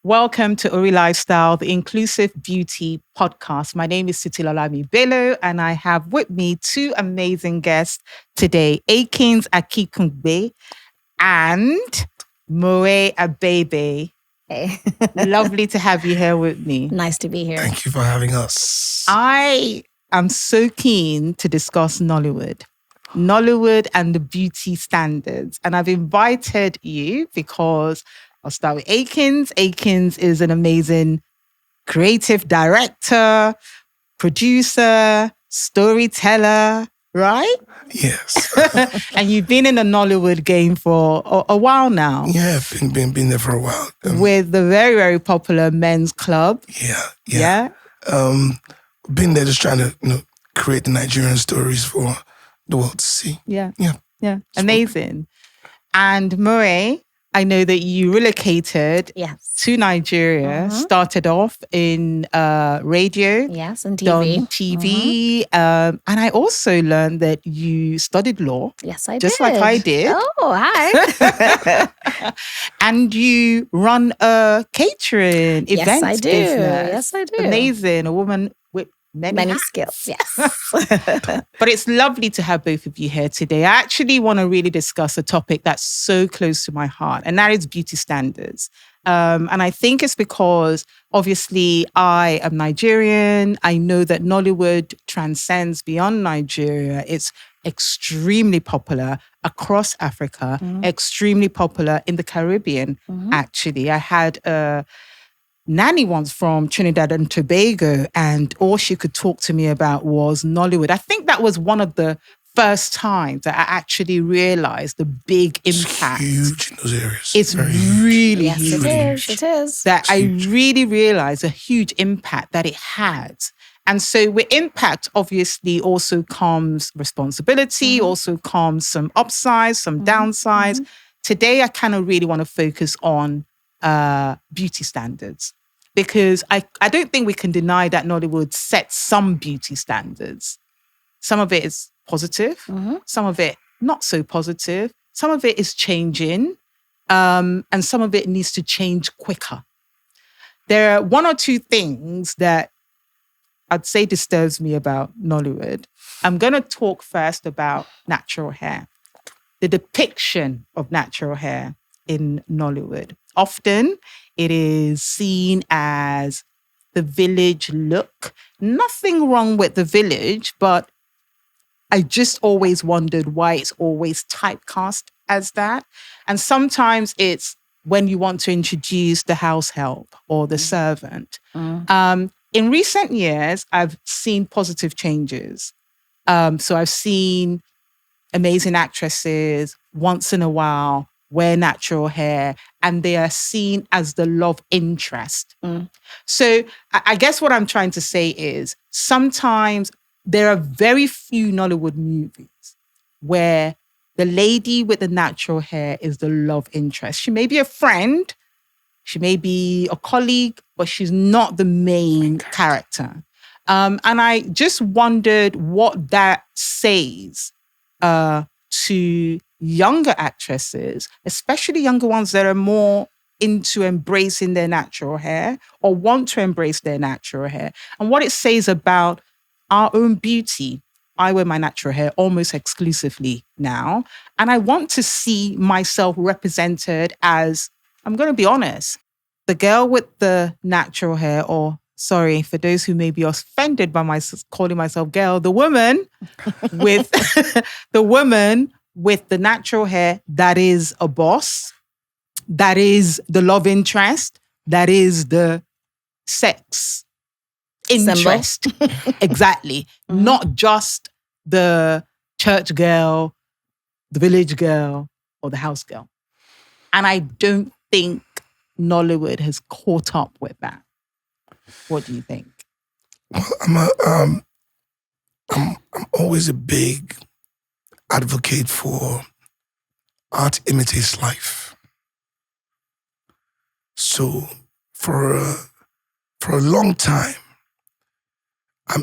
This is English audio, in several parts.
Welcome to Ori Lifestyle, the inclusive beauty podcast. My name is Titi Bello, and I have with me two amazing guests today, Akins Akikungbe and Moe Abebe. Hey. Lovely to have you here with me. Nice to be here. Thank you for having us. I am so keen to discuss Nollywood and the beauty standards. And I've invited you because I'll start with Akins. Akins is an amazing creative director, producer, storyteller, right? Yes. And you've been in the Nollywood game for a while now. Yeah, been there for a while. With the very, very popular men's club. Yeah. Been there just trying to, create the Nigerian stories for the world to see. Yeah. Amazing. And Moe, I know that you relocated to Nigeria, started off in radio. Yes, and TV. Done TV. And I also learned that you studied law. Yes, I did. Just like I did. Oh, hi. And you run a catering event I do. business. Yes, I do. Amazing. A woman with many hats. skills. Yes. But it's lovely to have both of you here today. I actually want to really discuss a topic that's so close to my heart, and that is beauty standards. And I think it's because, obviously, I am Nigerian. I know that Nollywood transcends beyond Nigeria. It's extremely popular across Africa, extremely popular in the Caribbean, actually. I had a nanny once from Trinidad and Tobago, and all she could talk to me about was Nollywood. I think that was one of the first times that I actually realized the big impact. It's huge in those areas. It's really huge. It is. That I really realized a huge impact that it had. And so with impact, obviously, also comes responsibility, also comes some upsides, some downsides. Today, I kind of really want to focus on beauty standards, because I don't think we can deny that Nollywood sets some beauty standards. Some of it is positive, some of it not so positive, some of it is changing, and some of it needs to change quicker. There are one or two things that I'd say disturbs me about Nollywood. I'm going to talk first about natural hair, the depiction of natural hair in Nollywood. Often it is seen as the village look. Nothing wrong with the village, but I just always wondered why it's always typecast as that. And sometimes it's when you want to introduce the house help or the servant. In recent years, I've seen positive changes. So I've seen amazing actresses once in a while wear natural hair, and they are seen as the love interest. So I guess what I'm trying to say is sometimes there are very few Nollywood movies where the lady with the natural hair is the love interest. She may be a friend, she may be a colleague, but she's not the main character. And I just wondered what that says to younger actresses, especially younger ones that are more into embracing their natural hair or want to embrace their natural hair, and what it says about our own beauty. I wear my natural hair almost exclusively now, and I want to see myself represented as, I'm going to be honest, the girl with the natural hair, or sorry, for those who may be offended by my calling myself girl, the woman with with the natural hair that is a boss, that is the love interest, that is the sex interest. Exactly. Not just the church girl, the village girl, or the house girl. And I don't think Nollywood has caught up with that. What do you think? Well, I'm always a big advocate for art imitates life. So for a long time,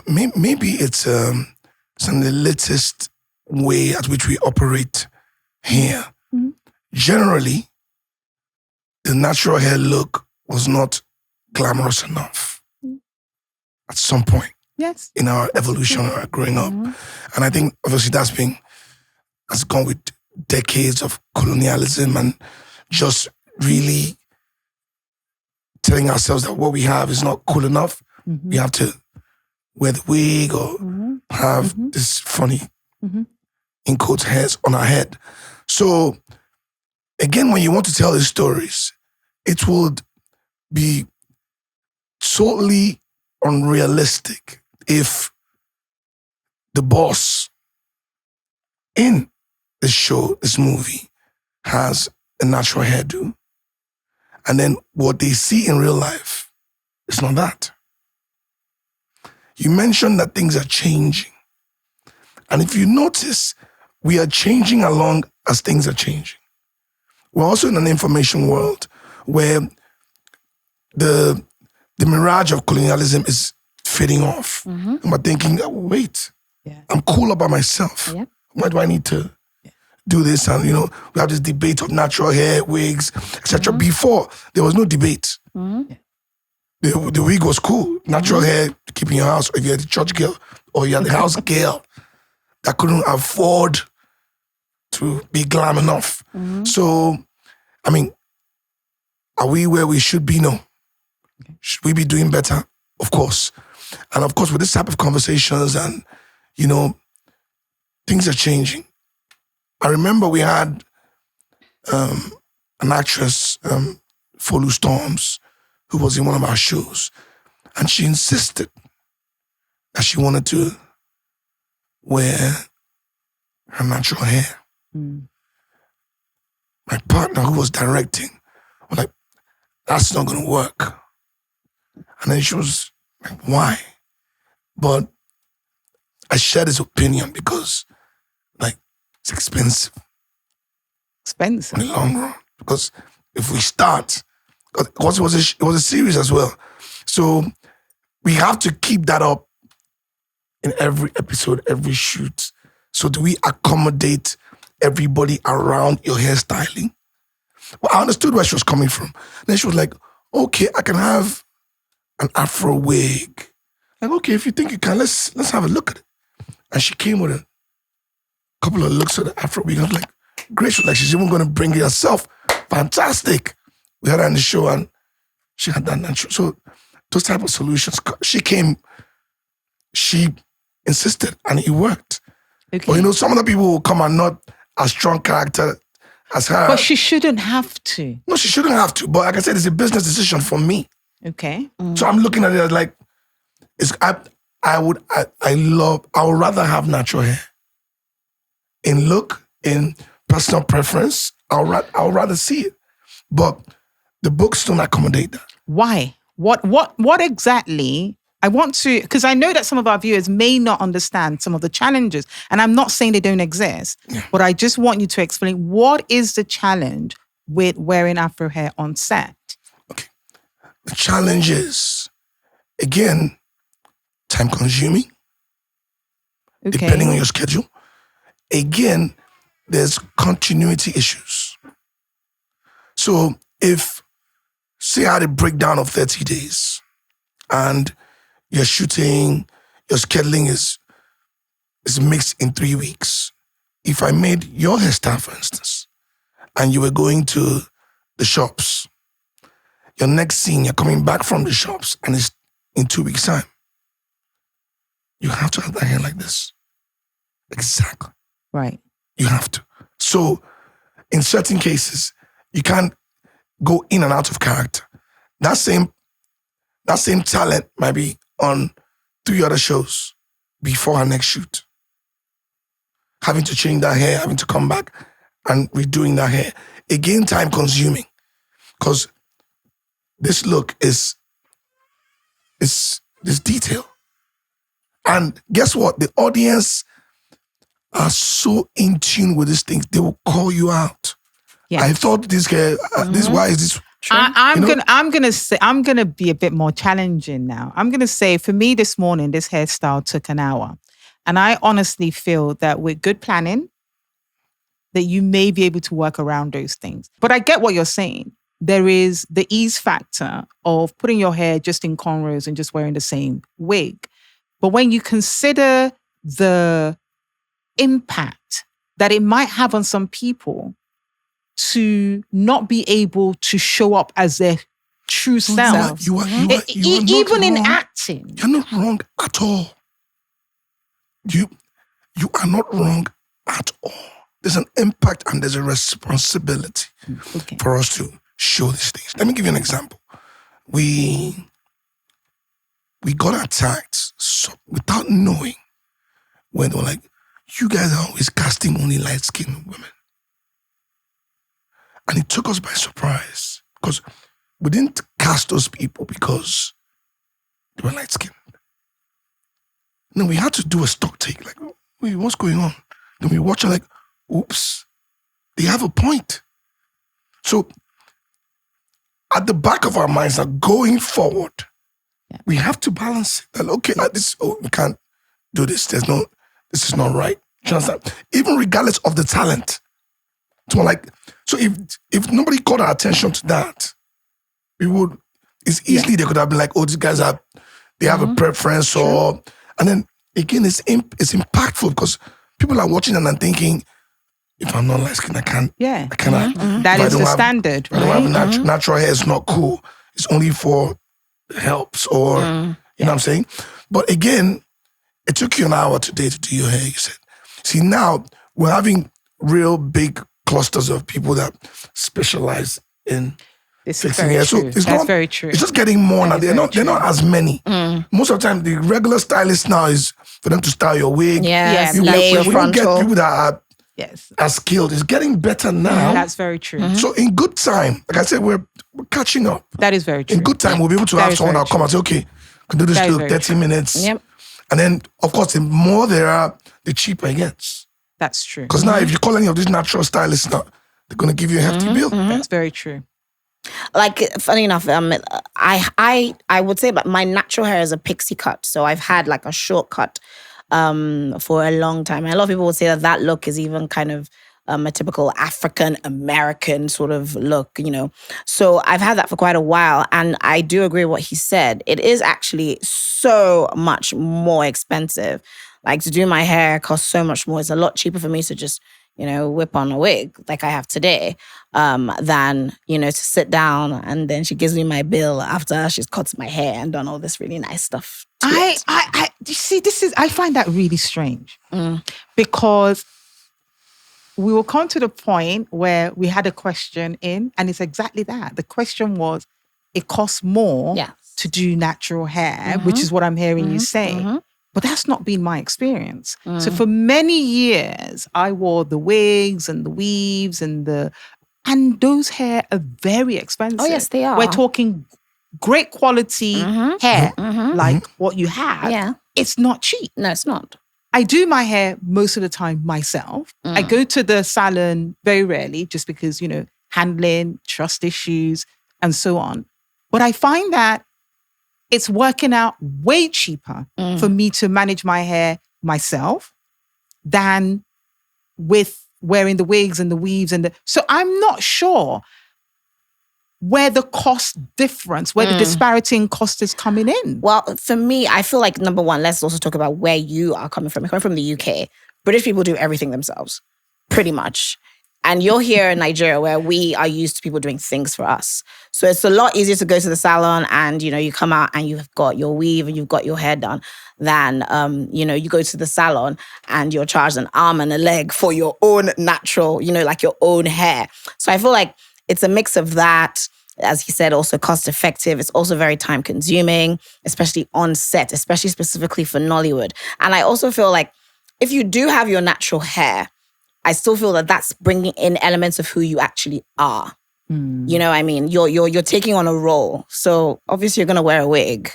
maybe it's some of the latest way at which we operate here. Generally, the natural hair look was not glamorous enough at some point Yes. in our evolution or our growing up. And I think obviously has gone with decades of colonialism and just really telling ourselves that what we have is not cool enough. We have to wear the wig or have this funny, in quotes, hairs on our head. So again, when you want to tell these stories, it would be totally unrealistic if the boss in this show, this movie, has a natural hairdo. And then what they see in real life is not that. You mentioned that things are changing. And if you notice, we are changing along as things are changing. We're also in an information world where the mirage of colonialism is fading off. And we're thinking, oh, wait, I'm cool about myself. Yeah. Why do I need to do this? And, we have this debate of natural hair, wigs, etc. Before, there was no debate. The wig was cool. Natural hair, keep in your house. Or if you're the church girl or you're the house girl that couldn't afford to be glam enough. So, I mean, are we where we should be? No. Should we be doing better? Of course. And of course, with this type of conversations and, things are changing. I remember we had an actress, Folu Storms, who was in one of our shows. And she insisted that she wanted to wear her natural hair. My partner, who was directing, was like, that's not going to work. And then she was like, why? But I shared his opinion because, it's expensive. Expensive. In the long run. Because if we start, because it was a series as well. So we have to keep that up in every episode, every shoot. So do we accommodate everybody around your hairstyling? Well, I understood where she was coming from. Then she was like, okay, I can have an Afro wig. Like, okay, if you think you can, let's have a look at it. And she came with a couple of looks at the Afro wig. I was like, great. She was like, she's even going to bring it herself. Fantastic. We had her on the show and she had that natural. So those type of solutions, she came, she insisted and it worked. Okay. But some of the people will come and not as strong character as her. But she shouldn't have to. No, she shouldn't have to. But like I said, it's a business decision for me. Okay. So I'm looking at it as like, I would rather have natural hair. In look, in personal preference, I'll rather see it. But the books don't accommodate that. Why? What exactly? I want to, because I know that some of our viewers may not understand some of the challenges, and I'm not saying they don't exist, but I just want you to explain what is the challenge with wearing Afro hair on set? Okay. The challenge is, again, time consuming, depending on your schedule. Again, there's continuity issues. So if, say I had a breakdown of 30 days and you're shooting, your scheduling is mixed in 3 weeks. If I made your hairstyle, for instance, and you were going to the shops, your next scene, you're coming back from the shops and it's in 2 weeks' time, you have to have that hair like this. Exactly. Right. You have to. So in certain cases, you can't go in and out of character. That same talent might be on 3 other shows before her next shoot. Having to change that hair, having to come back and redoing that hair. Again, time consuming. Because this look is this detail. And guess what? The audience are so in tune with these things, they will call you out. Yes. I thought this hair, this, why is this? I'm gonna be a bit more challenging now. I'm gonna say for me this morning, this hairstyle took an hour. And I honestly feel that with good planning, that you may be able to work around those things. But I get what you're saying. there is the ease factor of putting your hair just in cornrows and just wearing the same wig. But when you consider the impact that it might have on some people to not be able to show up as their true self, You are not even in wrong. acting. You're not wrong at all. You are not wrong at all. There's an impact and there's a responsibility for us to show these things. Let me give you an example. We got attacked without knowing, when they were like, you guys are always casting only light-skinned women. And it took us by surprise because we didn't cast those people because they were light-skinned. No, we had to do a stock take, like, wait, what's going on? Then we watch it like, oops, they have a point. So at the back of our minds, that going forward, we have to balance it. That, okay, like this, we can't do this. This is not right. Do you understand? Even regardless of the talent. So if nobody called our attention to that, it's easily they could have been like, oh, these guys they have a preference and then again, it's impactful because people are watching and thinking, if I'm not light skinned, I can't. That is the standard. I don't have natural hair, it's not cool. It's only for helps or, you know what I'm saying? But again, it took you an hour today to do your hair, you said. See, now we're having real big clusters of people that specialize in fixing hair. So that's very true. It's just getting more now. They're not as many. Most of the time, the regular stylist now is for them to style your wig. We don't get people that are skilled. It's getting better now. That's very true. So in good time, like I said, we're catching up. That is very true. In good time, we'll be able to have someone that'll come and say, okay, can do this till 30 minutes. Yep. And then, of course, the more there are, the cheaper it gets. That's true. Because now, if you call any of these natural stylists now, they're going to give you a hefty bill. That's very true. Like, funny enough, I would say that my natural hair is a pixie cut. So I've had like a short cut for a long time. And a lot of people would say that look is even kind of a typical African American sort of look, you know. So I've had that for quite a while. And I do agree with what he said. It is actually so much more expensive. Like, to do my hair costs so much more. It's a lot cheaper for me to just, you know, whip on a wig like I have today, than, you know, to sit down and then she gives me my bill after she's cut my hair and done all this really nice stuff. You see, I find that really strange because we will come to the point where we had a question in, and it's exactly that. The question was, it costs more to do natural hair, which is what I'm hearing you say. But that's not been my experience. So for many years, I wore the wigs and the weaves and those hair are very expensive. Oh, yes, they are. We're talking great quality hair, like what you have. Yeah. It's not cheap. No, it's not. I do my hair most of the time myself. I go to the salon very rarely just because, you know, handling, trust issues, and so on. But I find that it's working out way cheaper for me to manage my hair myself than with wearing the wigs and the weaves so I'm not sure where the cost difference, where the disparity in cost is coming in. Well, for me, I feel like, number one, let's also talk about where you are coming from. You're coming from the UK. British people do everything themselves, pretty much. And you're here in Nigeria where we are used to people doing things for us. So it's a lot easier to go to the salon and, you know, you come out and you've got your weave and you've got your hair done than, you know, you go to the salon and you're charged an arm and a leg for your own natural, you know, like your own hair. So I feel like it's a mix of that. As he said, also cost effective. It's also very time consuming, especially on set, especially specifically for Nollywood. And I also feel like if you do have your natural hair, I still feel that that's bringing in elements of who you actually are. You know what I mean? You're taking on a role. So obviously you're going to wear a wig.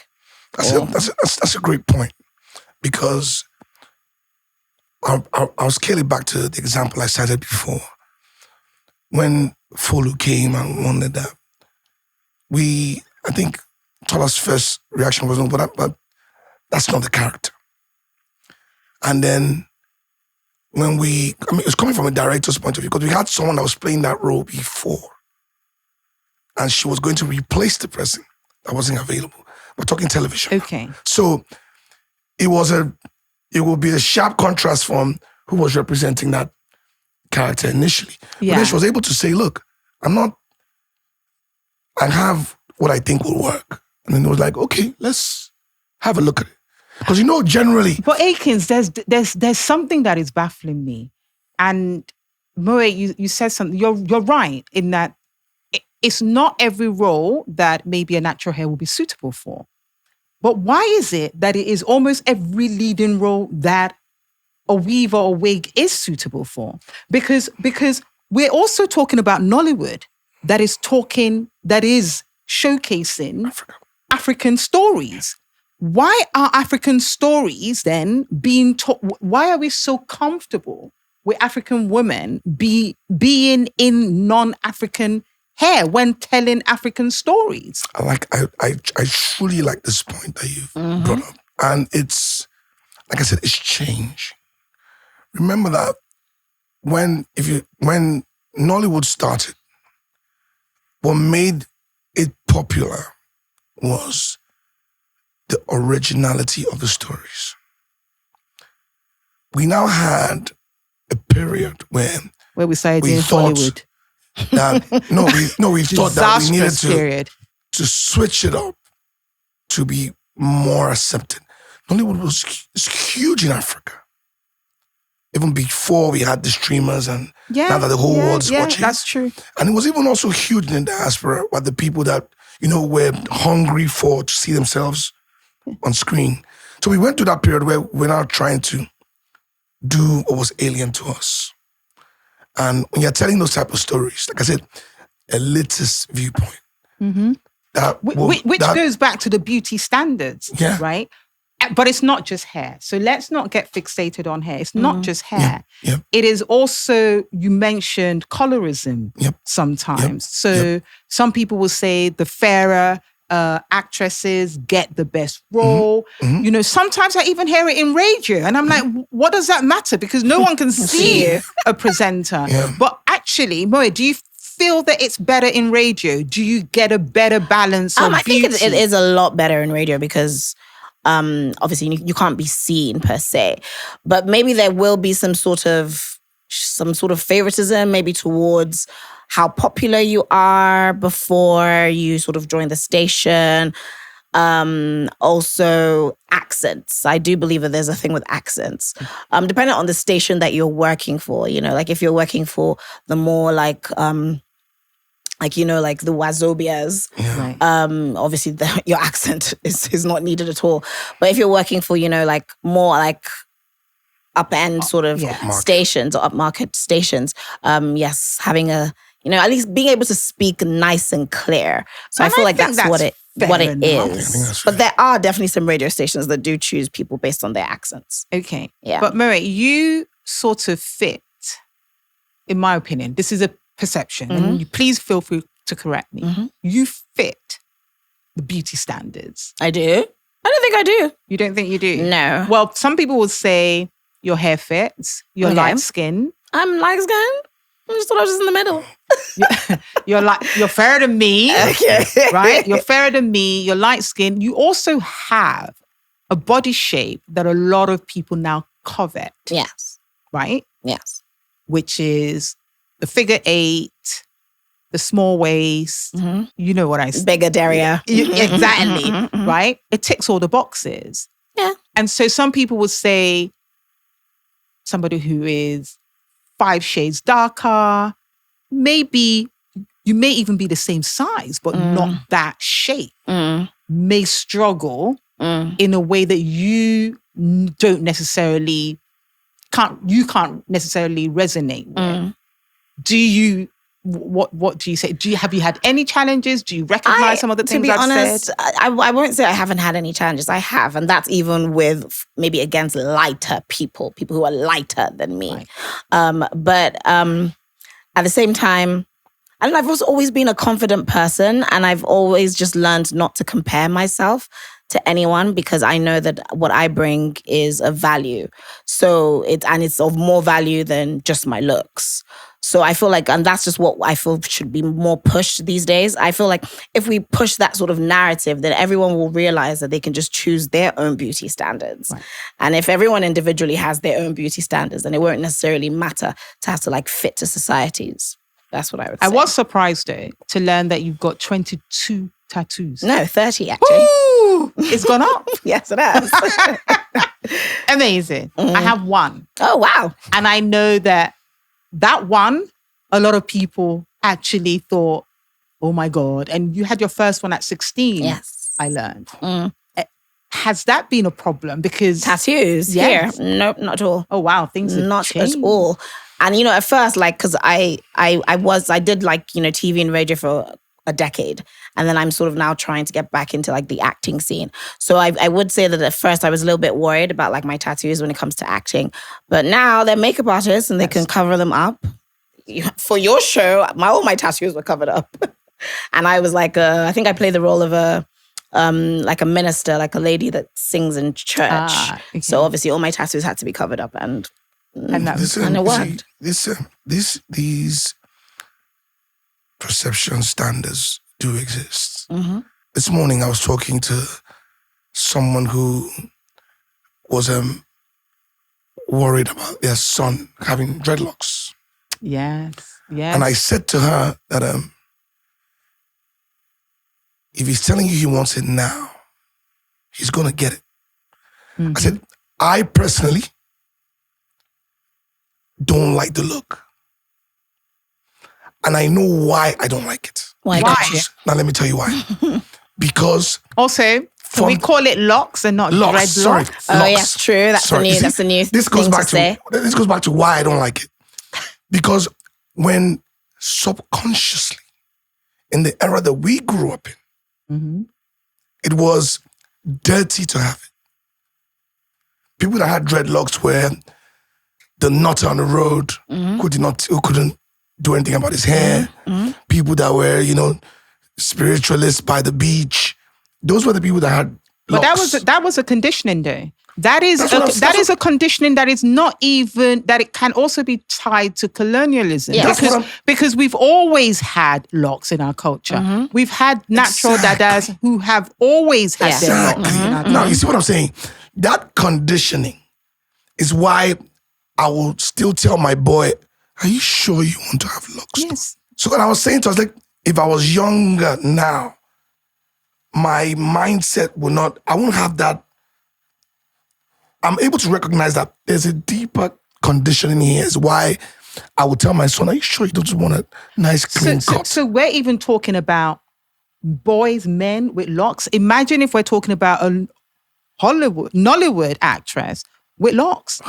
That's a great point. Because I'll scale it back to the example I cited before. When Folu came and wanted that, I think Tola's first reaction was, no, but that's not the character. And then it was coming from a director's point of view because we had someone that was playing that role before. and she was going to replace the person that wasn't available. We're talking television. Okay. So it will be a sharp contrast from who was representing that character initially. But then she was able to say, look, I have what I think will work. And then it was like, okay, let's have a look at it. Because generally... But Akins, there's something that is baffling me. And Moe, you said something, you're right in that it's not every role that maybe a natural hair will be suitable for. But why is it that it is almost every leading role that a weave or a wig is suitable for? Because we're also talking about Nollywood that is showcasing African stories. Why are African stories then being taught? Why are we so comfortable with African women being in non-African hair when telling African stories? I truly like this point that you've brought up. And it's, like I said, it's change. Remember that when Nollywood started, what made it popular was the originality of the stories. We now had a period where we started we in thought Hollywood. we thought that we needed period. to switch it up to be more accepted. Nollywood was huge in Africa. Even before we had the streamers and now that the whole world's watching. That's true. And it was even also huge in the diaspora with the people that, were hungry to see themselves on screen. So we went through that period where we're now trying to do what was alien to us. And when you're telling those type of stories, like I said, elitist viewpoint. Mm-hmm. Which goes back to the beauty standards, right? But it's not just hair. So let's not get fixated on hair. It's not just hair. It is also, you mentioned colorism sometimes. So some people will say the fairer actresses get the best role. Sometimes I even hear it in radio. And I'm like, what does that matter? Because no one can see a presenter. But actually, Moe, do you feel that it's better in radio? Do you get a better balance of I beauty? think it is a lot better in radio because obviously you can't be seen per se, but maybe there will be some sort of favoritism maybe towards how popular you are before you sort of join the station. Also accents. I do believe that there's a thing with accents. Depending on the station that you're working for, like if you're working for the more like the Wazobias, obviously your accent is not needed at all. But if you're working for, more like up-end sort of stations or upmarket stations, yes, having at least being able to speak nice and clear. So I feel like that's what it is. But there are definitely some radio stations that do choose people based on their accents. Okay. Yeah. But Murray, you sort of fit, in my opinion, this is a perception, and you please feel free to correct me. You fit the beauty standards. I do. I don't think I do. You don't think you do? No. Well, some people will say your hair fits, you're light skin. I'm light skin. I just thought I was just in the middle. You're fairer than me. Okay. Right? You're fairer than me. You're light skinned. You also have a body shape that a lot of people now covet. Yes. Right? Yes. Which is the figure 8, the small waist. You know what I say. Bigger derriere. Exactly. Right? It ticks all the boxes. Yeah. And so some people would say somebody who is 5 shades darker, maybe you may even be the same size, but not that shape, may struggle in a way that you can't necessarily resonate with. Do you, what do you say? Have you had any challenges? Do you recognize some of the things I've said? To be honest, I won't say I haven't had any challenges. I have, and that's even with maybe against lighter people who are lighter than me. Right. But at the same time, I don't know, I've also always been a confident person, and I've always just learned not to compare myself to anyone because I know that what I bring is of value. So it's of more value than just my looks. So I feel like, and that's just what I feel should be more pushed these days. I feel like if we push that sort of narrative, then everyone will realize that they can just choose their own beauty standards. Right. And if everyone individually has their own beauty standards, then it won't necessarily matter to have to like fit to societies. That's what I would say. I was surprised though to learn that you've got 22 tattoos. No, 30 actually. Ooh, it's gone up. Yes, it has. Amazing. I have one. Oh, wow. And I know that one, a lot of people actually thought, oh my God. And you had your first one at 16. Yes. I learned. Has that been a problem? Because tattoos Yes. here? Nope, not at all. oh wow, things have Not changed. at all. And you know, at first, like, because I did like, you know, TV and radio for a decade, and then I'm sort of now trying to get back into like the acting scene. So I would say that at first I was a little bit worried about like my tattoos when it comes to acting, but now they're makeup artists and they can cover them up. For your show, all my tattoos were covered up, and I was like, I think I played the role of a like a minister, like a lady that sings in church. Okay. So obviously all my tattoos had to be covered up, and Listen, and it worked. These perception standards do exist. Mm-hmm. This morning I was talking to someone who was worried about their son having dreadlocks. Yes. And I said to her that if he's telling you he wants it now, he's going to get it. Mm-hmm. I said, I personally don't like the look. And I know why I don't like it. Why? Because, now let me tell you why. Because Also, can we call it locks and not locks, sorry. dreadlocks? Oh, locks. yes, true. That's Sorry. the new This goes thing back to say. This goes back to why I don't like it. Because when subconsciously, in the era that we grew up in, Mm-hmm. it was dirty to have it. People that had dreadlocks were the nutter on the road who couldn't do anything about his hair. People that were, spiritualists by the beach. Those were the people that had But locks. that was a conditioning though. That is That's a conditioning that is not even that it can also be tied to colonialism. Yeah. That's what Because we've always had locks in our culture. We've had natural dadas who have always had Yeah. their locks. Exactly. in our Now, you see what I'm saying? That conditioning is why I will still tell my boy, are you sure you want to have locks? Yes. So what I was saying to us, like, if I was younger now, my mindset I won't have that. I'm able to recognize that there's a deeper conditioning here is why I would tell my son, are you sure you don't want a nice clean cut? So we're even talking about boys, men with locks. Imagine if we're talking about a Nollywood actress with locks.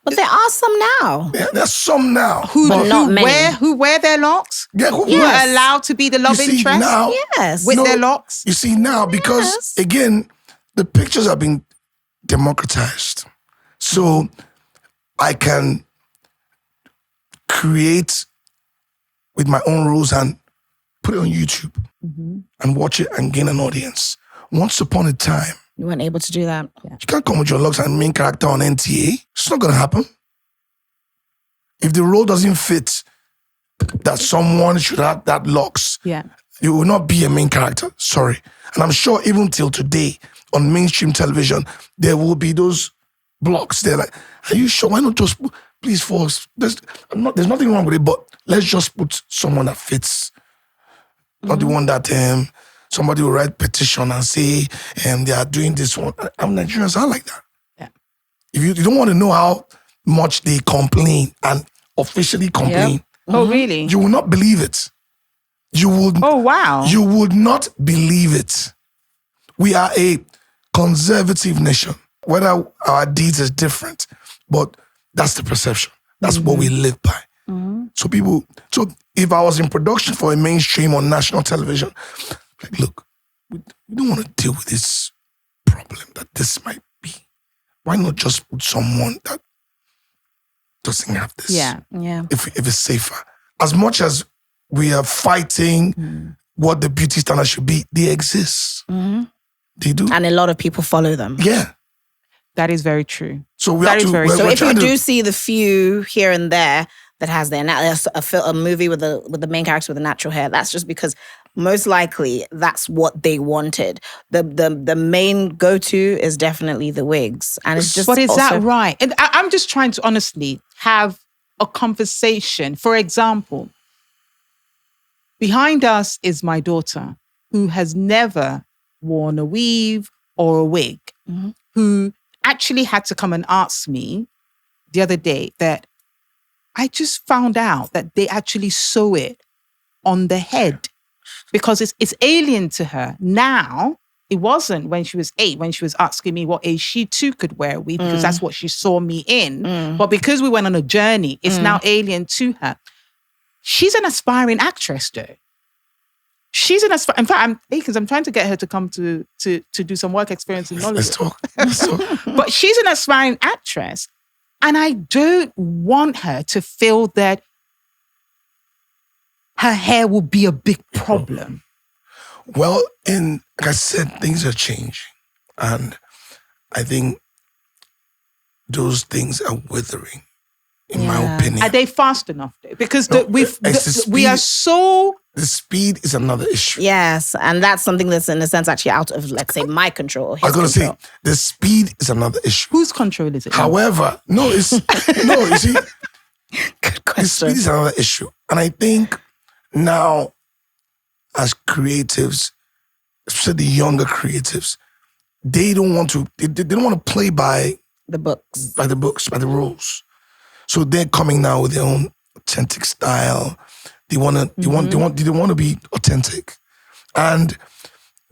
But there are some now. Yeah, there's some now. Who not many. who wear their locks? Yeah, who Who are allowed to be the love You see, interest now, Yes. with their locks? You see now, because Yes. again, the pictures have been democratized. So I can create with my own rules and put it on YouTube and watch it and gain an audience. Once upon a time, You weren't able to do that. Yeah. you can't come with your looks and main character on NTA. It's not going to happen. If the role doesn't fit that someone should have that locks, Yeah. you will not be a main character. Sorry. And I'm sure even till today on mainstream television, there will be those blocks. They're like, are you sure? Why not just, please, folks, there's nothing wrong with it, but let's just put someone that fits. Not the one that somebody will write petition and say they are doing this one. I'm Nigerians, I like that. Yeah. If you don't want to know how much they complain and officially complain, Oh, really? you will not believe it. You would. Oh, wow. You would not believe it. We are a conservative nation. Whether our deeds is different, but that's the perception. That's what we live by. So if I was in production for a mainstream or national television, like, look, we don't want to deal with this problem that this might be. Why not just put someone that doesn't have this? Yeah. Yeah. If it's safer. As much as we are fighting what the beauty standard should be, they exist. They do. And a lot of people follow them. Yeah. That is very true. So we That have is to. very we're- true. So we're if you trying to- do see the few here and there that has a movie with the main character with the natural hair. That's just because most likely that's what they wanted. The main go-to is definitely the wigs. And it's just But is also, that right? And I'm just trying to honestly have a conversation. For example, behind us is my daughter who has never worn a weave or a wig, who actually had to come and ask me the other day that I just found out that they actually sew it on the head because it's alien to her. Now, it wasn't when she was 8, when she was asking me what age she too could wear a weave because that's what she saw me in. But because we went on a journey, it's now alien to her. She's an aspiring actress though. She's in fact, I'm trying to get her to come to do some work experience in Nollywood. Let's talk. But she's an aspiring actress. And I don't want her to feel that her hair will be a big problem. Well, like I said, things are changing. And I think those things are withering, in my opinion. Are they fast enough though? Because we are so... The speed is another issue. Yes, and that's something that's in a sense actually out of, let's say, my control. I was going to say, the speed is another issue. Whose control is it? However, you see, Good the question. speed is another issue. And I think now, as creatives, especially the younger creatives, they don't want to play by The books. by the rules. So they're coming now with their own authentic style. They want to be authentic. And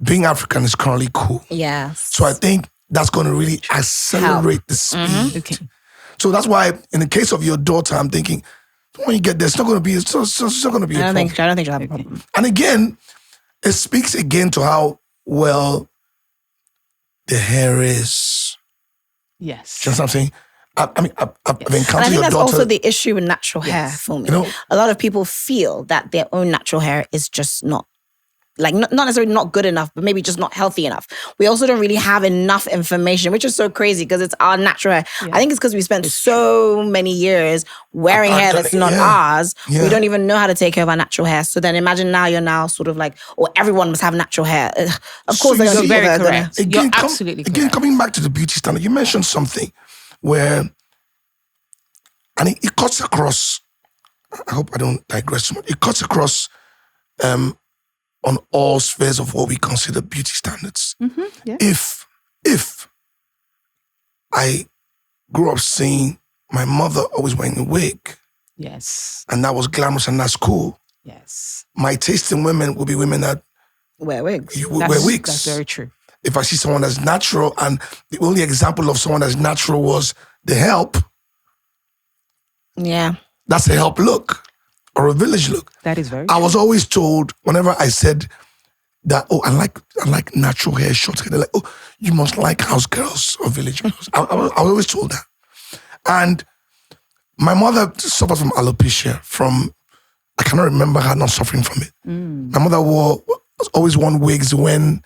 being African is currently cool. Yes. So I think that's going to really accelerate the speed. Okay. So that's why, in the case of your daughter, I'm thinking, when you get there, it's not going to be a problem. I don't think you'll have a problem. And again, it speaks again to how well the hair is. Yes. You know what I'm saying? I've encountered And I think your that's daughter. also the issue with natural hair for me. You know- a lot of people feel that their own natural hair is just not not necessarily not good enough, but maybe just not healthy enough. We also don't really have enough information, which is so crazy because it's our natural hair. Yeah. I think it's because we spent so many years wearing hair that's not ours. Yeah. We don't even know how to take care of our natural hair. So then imagine now you're now sort of like, oh, everyone must have natural hair. Of course, they're you're gonna very be correct. gonna- You're absolutely Again, correct. coming back to the beauty standard, you mentioned something where, and it cuts across, I hope I don't digress too much, it cuts across on all spheres of what we consider beauty standards. Yeah. If I grew up seeing my mother always wearing a wig, Yes. and that was glamorous and that's cool, Yes. my taste in women will be women that wear wigs. wear wigs. That's very true. If I see someone that's natural, and the only example of someone that's natural was The Help, Yeah. that's a Help look or a Village look. That is very I true. was always told whenever I said that, oh, I like natural hair, short hair. They're like, oh, you must like house girls or village girls. I was always told that. And my mother suffered from alopecia. I cannot remember her not suffering from it. My mother always worn wigs when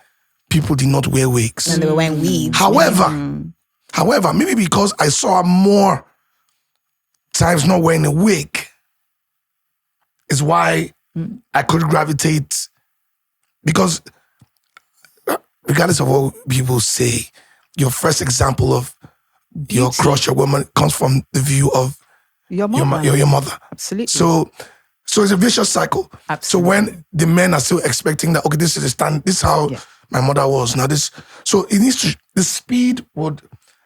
people did not wear wigs. And they were wearing weaves. However, maybe because I saw her more times not wearing a wig is why I could gravitate. Because regardless of what people say, your first example of your crush or woman comes from the view of Your mother. your mother. Absolutely. So it's a vicious cycle. Absolutely. So when the men are still expecting that, okay, this is the stand, this is how my mother was. Now so it needs to, the speed at which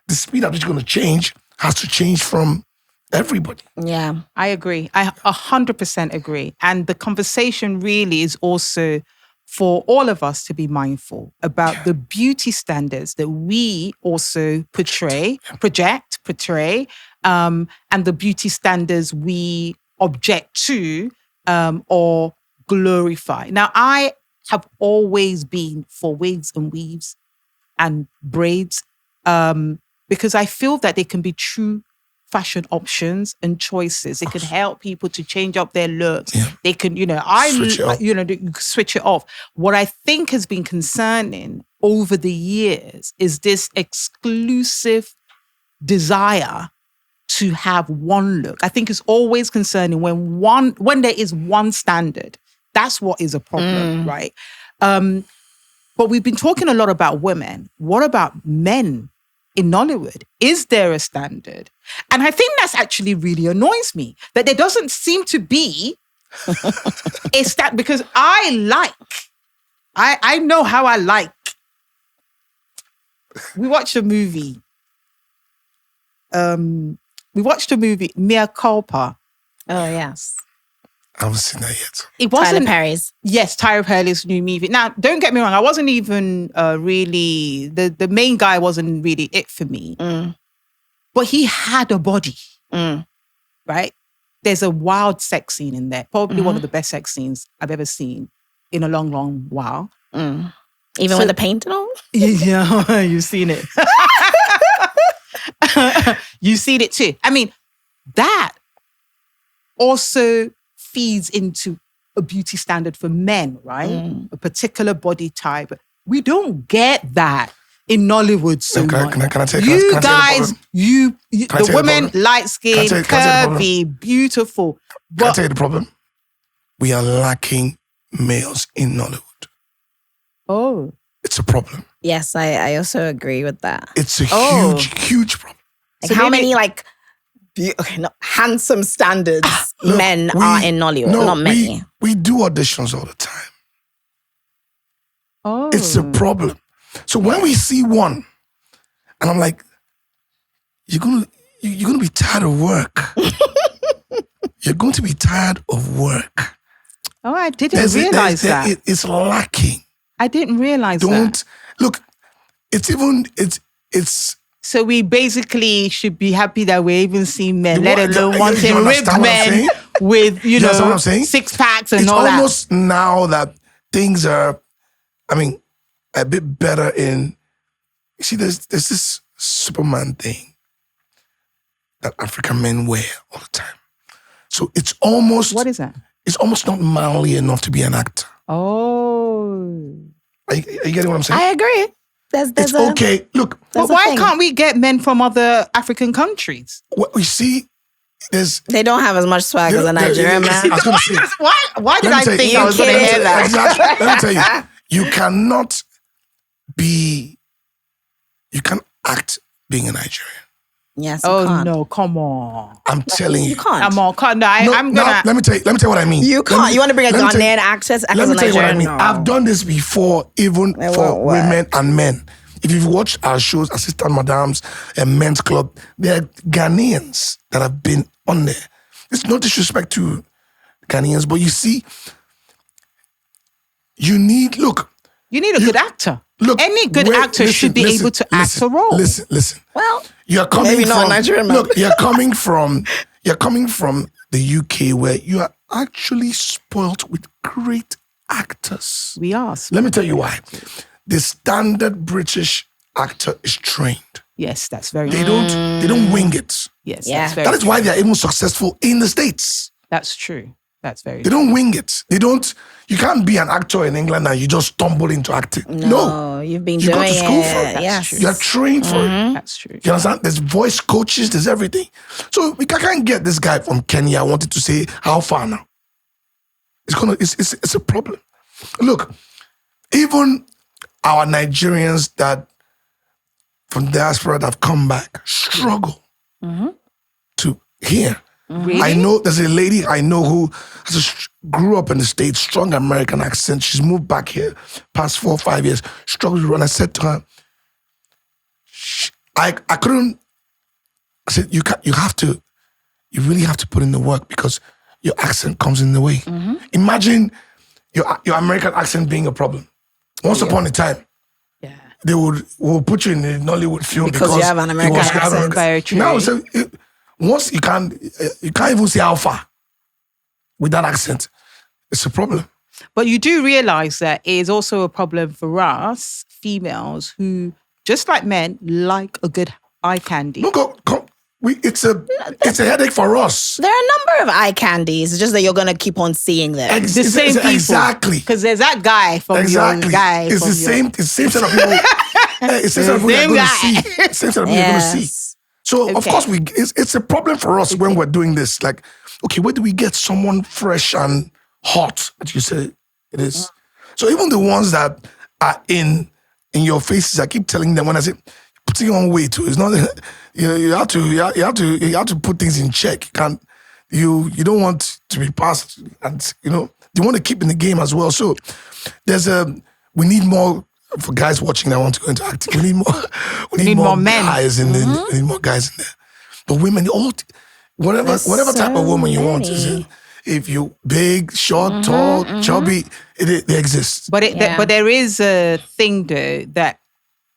it's going to change has to change from everybody. Yeah. I agree. I 100% agree. And the conversation really is also for all of us to be mindful about the beauty standards that we also project, and the beauty standards we object to or glorify. Now, I have always been for wigs and weaves and braids because I feel that they can be true fashion options and choices. It can help people to change up their looks. Yeah. They can, you can switch it off. What I think has been concerning over the years is this exclusive desire to have one look. I think it's always concerning when there is one standard. That's what is a problem, right? But we've been talking a lot about women. What about men in Nollywood? Is there a standard? And I think that's actually really annoys me, that there doesn't seem to be a standard, because I know how I like. We watched a movie. Mea Culpa. Oh, yes. I haven't seen that yet. It wasn't Tyler Perry's. Yes, Tyler Perry's new movie. Now, don't get me wrong. I wasn't even really the main guy wasn't really it for me. But he had a body, right? There's a wild sex scene in there. Probably one of the best sex scenes I've ever seen in a long, long while. Even with the paint and all? Yeah, you've seen it. You've seen it too. I mean, that also feeds into a beauty standard for men, right? A particular body type. We don't get that in Nollywood so much. Can I tell You guys, Can I tell the you women, problem? light skin, Can I tell you the curvy, beautiful. Can I But tell you the problem? We are lacking males in Nollywood. oh, It's a problem. Yes, I also agree with that. It's a Oh. huge problem. Like So how maybe- many handsome standards Look, men we- are in Nollywood? No, Not many. We do auditions all the time. oh, It's a problem. So when we see one, and I'm like, you're gonna be tired of work. You're going to be tired of work. Oh, I didn't realize that. It's lacking. I didn't realize that. Don't look. It's So we basically should be happy that we're even seeing men, let What- alone you wanting understand ripped what I'm men saying? with, you understand what know, I'm saying? 6-packs and it's all that. almost now that things are, I mean, a bit better in. You see, there's this Superman thing that African men wear all the time. So it's almost What is that? it's almost not manly enough to be an actor. Oh. Are you getting what I'm saying? I agree. There's It's a, okay. Look, there's But a why thing. can't we get men from other African countries? what we see, there's. They don't have as much swag as a Nigerian man. I was going to say. Why did Let me I tell think you- I was going to kidding? hear that? Exactly. Let me tell you, you cannot be. You can't act being a Nigerian. Yes, you Oh can't. no, come on. I'm telling you. You can't. Come on, come on. No, No, I'm no, gonna. let me tell you what I mean. You can't. You want to bring a let me tell you- Ghanaian actor to act Let as me a tell you what I Nigerian? mean. No. I've done this before, even It for won't work. women and men. If you've watched our shows, Assistant Madams and Men's Club, there are Ghanaians that have been on there. It's no disrespect to Ghanaians, but you see, you need, look, You need a good actor. look. Any good wait, actor listen, should be listen, able to act listen, a role. Listen. Well, You're coming maybe not a from Nigerian man. Look, you're coming from the UK where you are actually spoilt with great actors. We are. Let me tell you why. The standard British actor is trained. Yes, that's very They true. don't wing it. Yes, Yeah. that's very That is why they are even successful in the States. That's true. That's very They don't wing it. You can't be an actor in England and you just stumble into acting. No. you've been You go doing to school it. for it. Yes. true. You're trained for it. That's true. You understand? There's voice coaches, there's everything. So we can't get this guy from Kenya. I wanted to say, how far now? It's a problem. Look, even our Nigerians that from diaspora that have come back struggle to hear. Really? I know there's a lady I know who grew up in the States, strong American accent. She's moved back here past 4 or 5 years, struggles to run. I said to her, I couldn't. I said, you really have to put in the work because your accent comes in the way. Imagine your American accent being a problem. Once upon a time, Yeah. they will put you in a Nollywood film Because you have an American accent. Very true. Now, so once you can't even say how far with that accent. It's a problem. But you do realize that it is also a problem for us females who, just like men, like a good eye candy. No, come. It's a headache for us. There are a number of eye candies. It's just that you're going to keep on seeing them. The same people. Exactly. Because there's that guy from Exactly. your guy. It's from the same. It's the same set of people. It's the same set of people Same you're going guy. to see. Same set of people you're going to see. Yes. So of Okay. course it's a problem for us when we're doing this. Like, okay, where do we get someone fresh and hot, as you say it is? So even the ones that are in your faces, I keep telling them when I say putting on weight too. It's not you have to put things in check. You can't you don't want to be passed, and you want to keep in the game as well. So we need more for guys watching that want to go into acting. We need more men. guys in there. We need more guys in there. But women, whatever type of woman you want, is it? If you big, short, tall, chubby, they exist. But there is a thing though that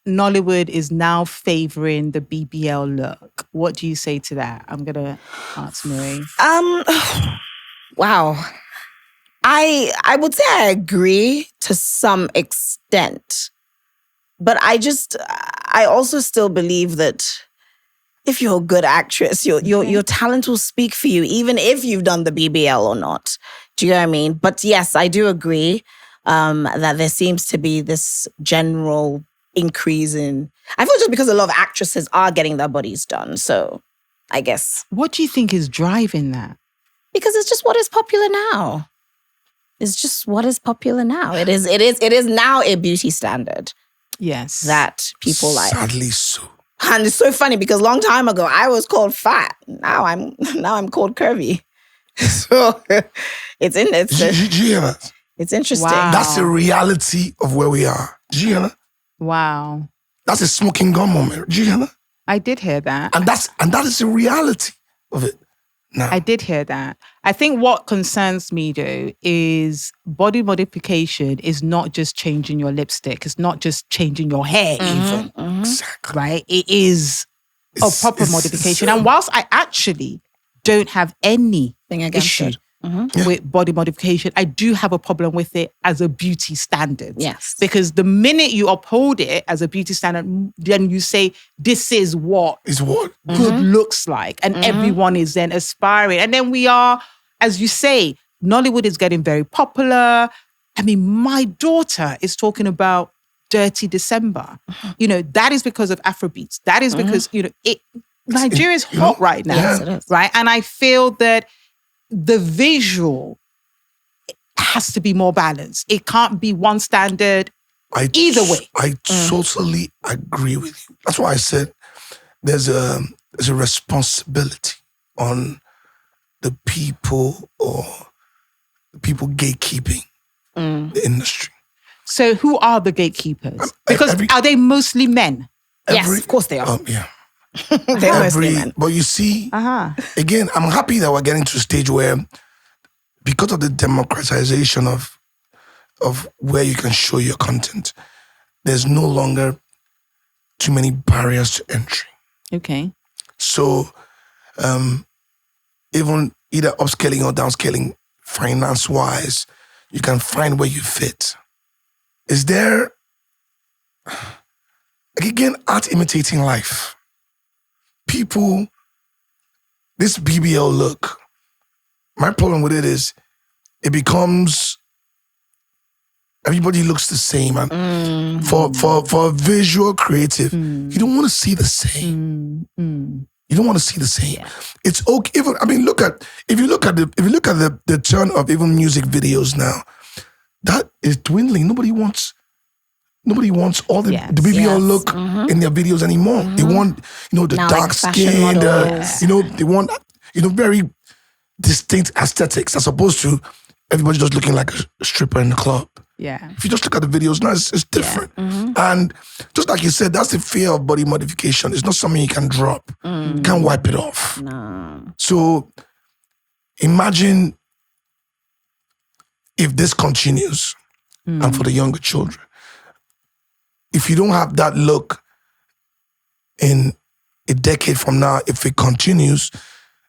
Nollywood is now favoring the BBL look. What do you say to that? I'm gonna ask Marie. Wow. I would say I agree to some extent, but I also still believe that if you're a good actress, your talent will speak for you, even if you've done the BBL or not. Do you know what I mean? But yes, I do agree that there seems to be this general increase in. I feel just because a lot of actresses are getting their bodies done. So I guess. What do you think is driving that? Because it's just what is popular now. It's just what is popular now. It is now a beauty standard. Yes. That people like. Sadly so. And it's so funny because a long time ago I was called fat. Now I'm called curvy. So it's Did you hear that? It's interesting. Wow. That's the reality of where we are. Did you hear that? Wow. That's a smoking gun moment. Did you hear that? I did hear that. And that is the reality of it. Now. I did hear that. I think what concerns me though is body modification is not just changing your lipstick. It's not just changing your hair even. Exactly. Right? It is a proper modification. And whilst I actually don't have any Thing against issue it. with body modification, I do have a problem with it as a beauty standard. Yes. Because the minute you uphold it as a beauty standard, then you say, this is what Is what? good looks like. And everyone is then aspiring. And then we are, as you say, Nollywood is getting very popular. I mean, my daughter is talking about Dirty December. That is because of Afrobeats. That is because, Nigeria is hot right now. Yes, it is. Right? And I feel that the visual has to be more balanced. It can't be one standard either way. I totally agree with you. That's why I said there's a responsibility on the people or the people gatekeeping the industry. So who are the gatekeepers? Because every- are they mostly men? Yes, of course they are. Yeah. They're mostly men. But you see, Uh-huh. again, I'm happy that we're getting to a stage where, because of the democratization of where you can show your content, there's no longer too many barriers to entry. Okay. So even either upscaling or downscaling finance-wise, you can find where you fit. Is there, again, art imitating life? People, this BBL look, my problem with it is it becomes, everybody looks the same. And for a visual creative, you don't want to see the same. You don't want to see the same. Yeah. It's okay. If you look at the turn of even music videos now, that is dwindling. Nobody wants all the BBL look in their videos anymore. They want, the Now, dark like fashion skin, models. they want, very distinct aesthetics as opposed to everybody just looking like a stripper in the club. Yeah. If you just look at the videos now, it's different. And just like you said, that's the fear of body modification. It's not something you can drop. You can't wipe it off. No. So imagine if this continues and for the younger children, if you don't have that look in a decade from now, if it continues,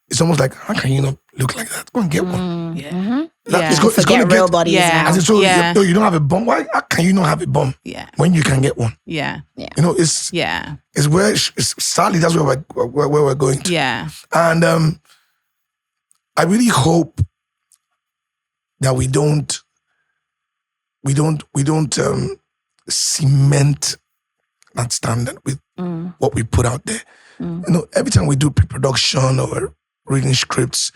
it's almost like, how can you not look like that? Go and get one. Yeah. It's gonna Forget real get, bodies Yeah. now. as I told Yeah. you, you don't have a bum. Why? How can you not have a bum Yeah. when you can get one? Yeah. It's Yeah. it's where sadly that's where we're going to. Yeah. And I really hope that we don't cement that standard with what we put out there. You know, every time we do pre-production or reading scripts,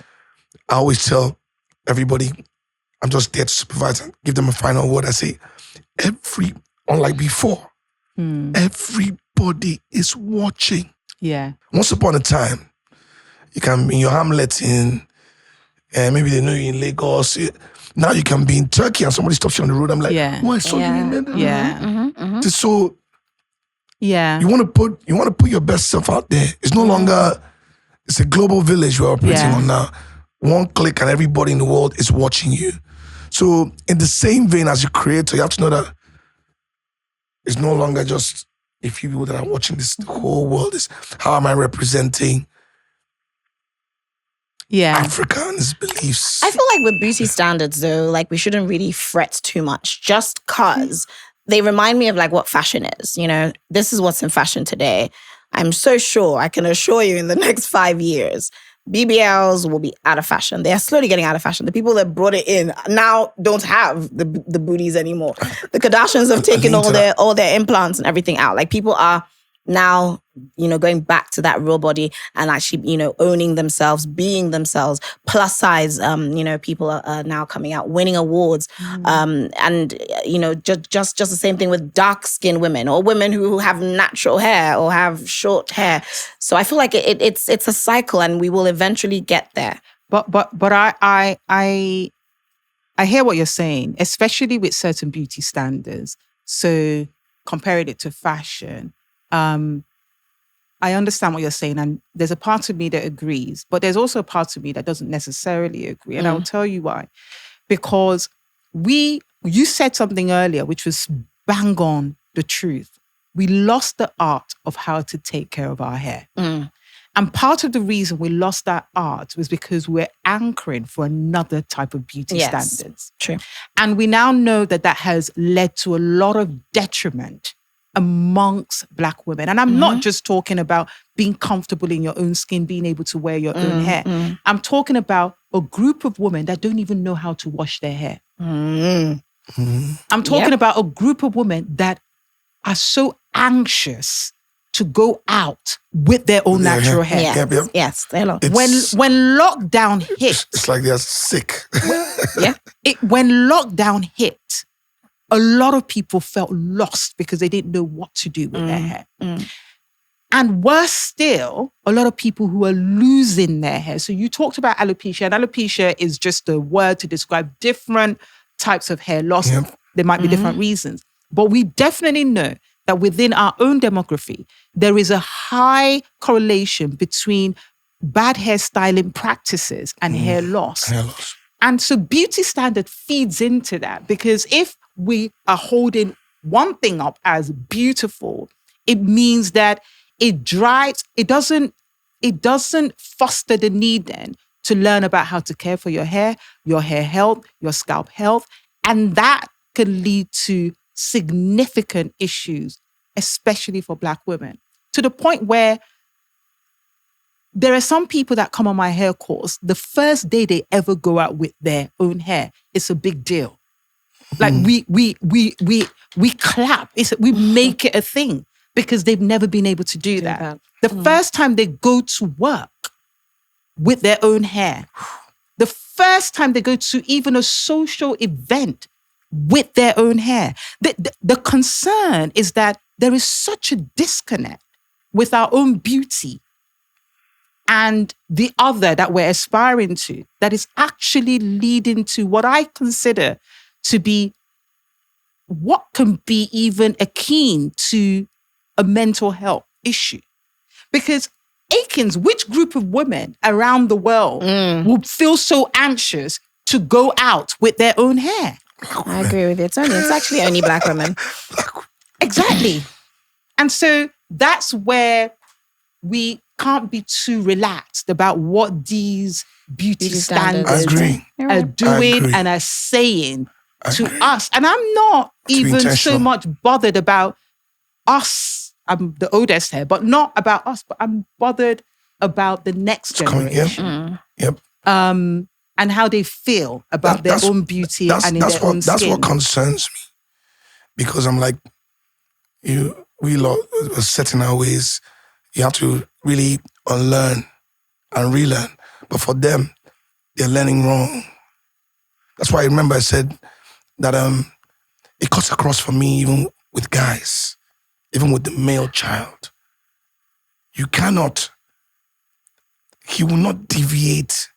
I always tell everybody, I'm just there to supervise and give them a final word. I say, unlike before, everybody is watching. Yeah. Once upon a time, you can be in your hamlet maybe they know you in Lagos. Now you can be in Turkey and somebody stops you on the road. I'm like, Yeah. oh, I saw you in London. Yeah. So Yeah. you want to put your best self out there. It's no longer, it's a global village we're operating on now. One click and everybody in the world is watching you. So in the same vein as a creator, you have to know that it's no longer just a few people that are watching this. The whole world is, how am I representing Africa and its beliefs? I feel like with beauty standards though, like we shouldn't really fret too much just cause they remind me of like what fashion is. You know, this is what's in fashion today. I'm so sure, I can assure you in the next 5 years, BBLs will be out of fashion. They are slowly getting out of fashion. The people that brought it in now don't have the booties anymore. The Kardashians have taken all their implants and everything out. Like people are now, you know, going back to that real body and actually, you know, owning themselves, being themselves. Plus size, you know, people are now coming out, winning awards. And, you know, just the same thing with dark-skinned women or women who have natural hair or have short hair. So I feel like it's a cycle and we will eventually get there. But I hear what you're saying, especially with certain beauty standards. So comparing it to fashion, I understand what you're saying, and there's a part of me that agrees, but there's also a part of me that doesn't necessarily agree. And I'll tell you why. Because you said something earlier, which was bang on the truth. We lost the art of how to take care of our hair. And part of the reason we lost that art was because we're anchoring for another type of beauty standards. True. And we now know that has led to a lot of detriment amongst Black women. And I'm not just talking about being comfortable in your own skin, being able to wear your own hair. I'm talking about a group of women that don't even know how to wash their hair. I'm talking about a group of women that are so anxious to go out with their own natural hair. Yes, hello. When lockdown hit, it's like they're sick. When lockdown hit, a lot of people felt lost because they didn't know what to do with their hair. And worse still, a lot of people who are losing their hair. So you talked about alopecia, and alopecia is just a word to describe different types of hair loss. There might be different reasons. But we definitely know that within our own demography, there is a high correlation between bad hairstyling practices and hair loss. And so beauty standard feeds into that, because if we are holding one thing up as beautiful, it means that it doesn't foster the need then to learn about how to care for your hair health, your scalp health. And that can lead to significant issues, especially for Black women, to the point where there are some people that come on my hair course, the first day they ever go out with their own hair, it's a big deal. Like we clap. We make it a thing because they've never been able to do that. The first time they go to work with their own hair, the first time they go to even a social event with their own hair, the concern is that there is such a disconnect with our own beauty and the other that we're aspiring to, that is actually leading to what I consider to be what can be even akin to a mental health issue. Because Akins, which group of women around the world would feel so anxious to go out with their own hair? I agree with you. It's actually only Black women. Exactly. And so that's where we can't be too relaxed about what these beauty standards are doing and are saying to us. And I'm not even so much bothered about us. I'm the oldest here, but not about us, but I'm bothered about the next generation. And how they feel about their own beauty and in their own skin. That's what concerns me. Because I'm like, we are set in our ways. You have to really unlearn and relearn. But for them, they're learning wrong. That's why I remember I said that it cuts across for me even with guys, even with the male child. You cannot, he will not deviate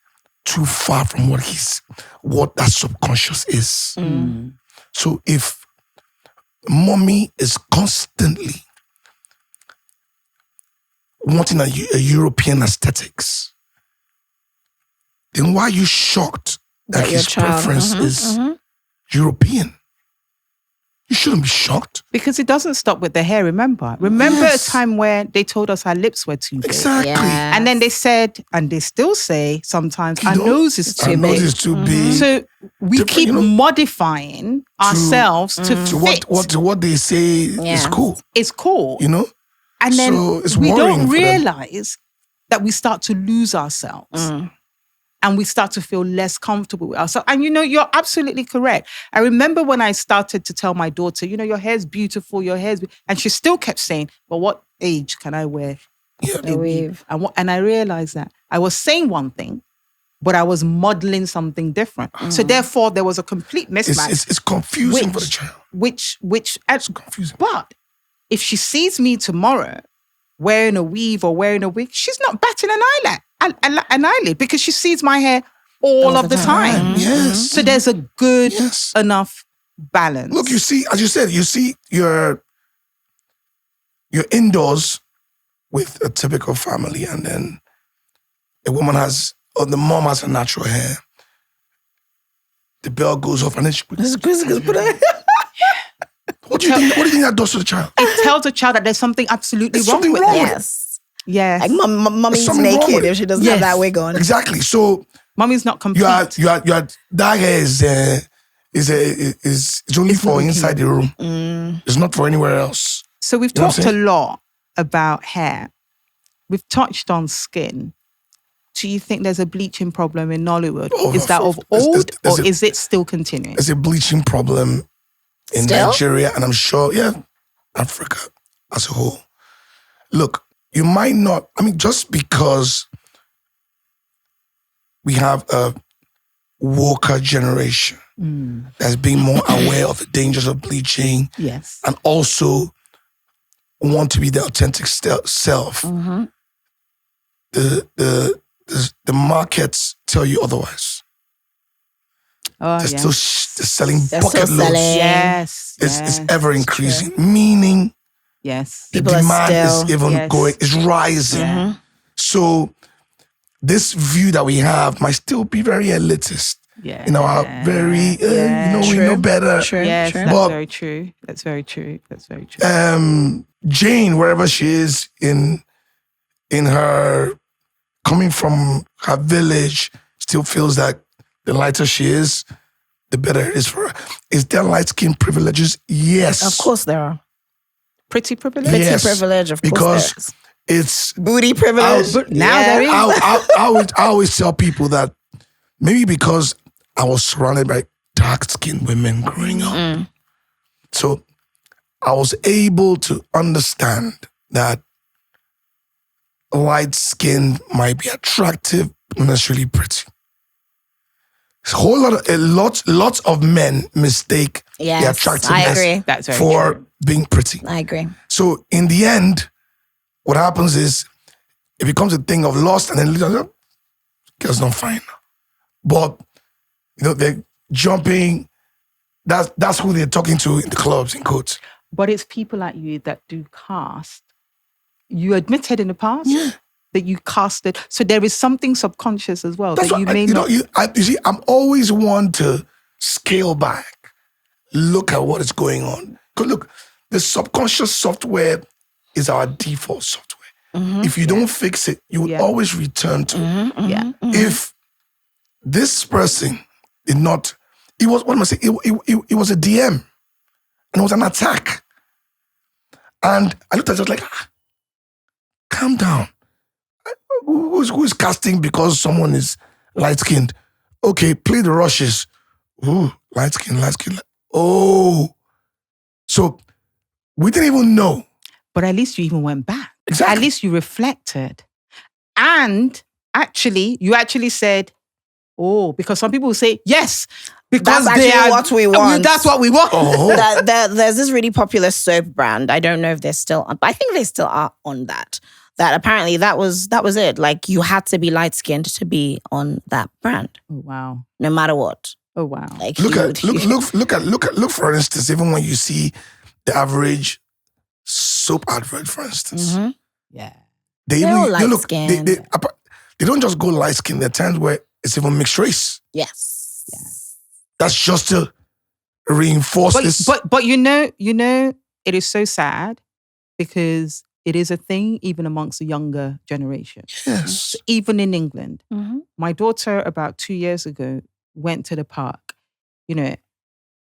too far from what that subconscious is. So if mommy is constantly wanting a European aesthetics, then why are you shocked that his preference is European? You shouldn't be shocked. Because it doesn't stop with the hair, remember? Remember a time where they told us our lips were too big? Exactly. Yes. And then they said, and they still say sometimes, our nose is too Our big. nose is too big. So we keep modifying ourselves to fit. What they say is cool. It's cool. You know? And then So it's we worrying don't for them. realize that we start to lose ourselves. And we start to feel less comfortable with ourselves. And you're absolutely correct. I remember when I started to tell my daughter, your hair's beautiful, and she still kept saying, but what age can I wear Yeah. Weave. And I realized that I was saying one thing, but I was modeling something different. So therefore, there was a complete mismatch. It's confusing for the child. Which It's confusing. but if she sees me tomorrow wearing a weave or wearing a wig, she's not batting an eyelid because she sees my hair all of the time. Yes. So there's a good Yes. enough balance. Look, you see, as you said, you're indoors with a typical family, and then the mom has a natural hair. The bell goes off, and then what do you think that does to the child? It tells a child that there's something absolutely There's wrong something with wrong them. with it. Yes. Yes. Like mommy's something wrong naked with it. if she doesn't Yes. have that wig on. Exactly. So Mommy's not complete. you are that hair is only It's for not inside the room. It's not for anywhere else. So we've You know what talked I'm a lot about hair. We've touched on skin. Do you think there's a bleaching problem in Nollywood? Oh, Is that of there's- old there's or a- is it still continuing? There's a bleaching problem in Still? Nigeria, and I'm sure, Africa as a whole. Look, you might not, just because we have a woker generation that's being more aware of the dangers of bleaching Yes. and also want to be their authentic self, the markets tell you otherwise. Oh, They're yes. still they're selling They're bucket still loads. selling. Yes. It's yes. ever increasing, meaning Yes. the People are demand is still- even Yes. is rising. Yeah. So this view that we have might still be very elitist. Yeah. Our very, we know better. True. Yes, True. that's But- very true. That's very true. That's very true. Jane, wherever she is in her, coming from her village, still feels that the lighter she is, the better it is for her. Is there light skin privileges? Yes. Of course there are. Pretty privilege. Pretty Yes, privilege, of because course it's booty privilege. Now there is. I always tell people that maybe because I was surrounded by dark-skinned women growing up. So I was able to understand that light skin might be attractive, not necessarily pretty. Lots of men mistake the Yes, I attractiveness agree. That's very for true. being pretty. I agree. So in the end, what happens is it becomes a thing of lust, and then later, girls don't find. But they're jumping. That's who they're talking to in the clubs, in quotes. But it's people like you that do cast. You admitted in the past that you casted. So there is something subconscious as well That's that you what, may you not. know. You see, I'm always one to scale back, look at what is going on. Because look, the subconscious software is our default software. If you don't fix it, you will always return to it. Yeah. If this person did not, it was, what am I saying? It was a DM, and it was an attack. And I looked at it, I was like, calm down. Who's casting because someone is light-skinned? Okay, play the rushes. Ooh, light skin. Oh. So we didn't even know. But at least you even went back. Exactly. At least you reflected. And you actually said, oh, because some people will say, yes, because That's actually what we want. That's what we want. Oh. There's this really popular soap brand. I don't know if they're still on, but I think they still are on that. That apparently that was it. Like you had to be light skinned to be on that brand. Oh, wow. No matter what. Oh, wow. Like Look for instance, even when you see the average soap advert, for instance, Mm-hmm. Yeah. They're all light-skinned. They don't just go light skin. There are times where it's even mixed race. Yes. Yeah. That's just to reinforce this. But you know, it is so sad because it is a thing even amongst the younger generation. Yes. Even in England. Mm-hmm. My daughter about 2 years ago went to the park. You know,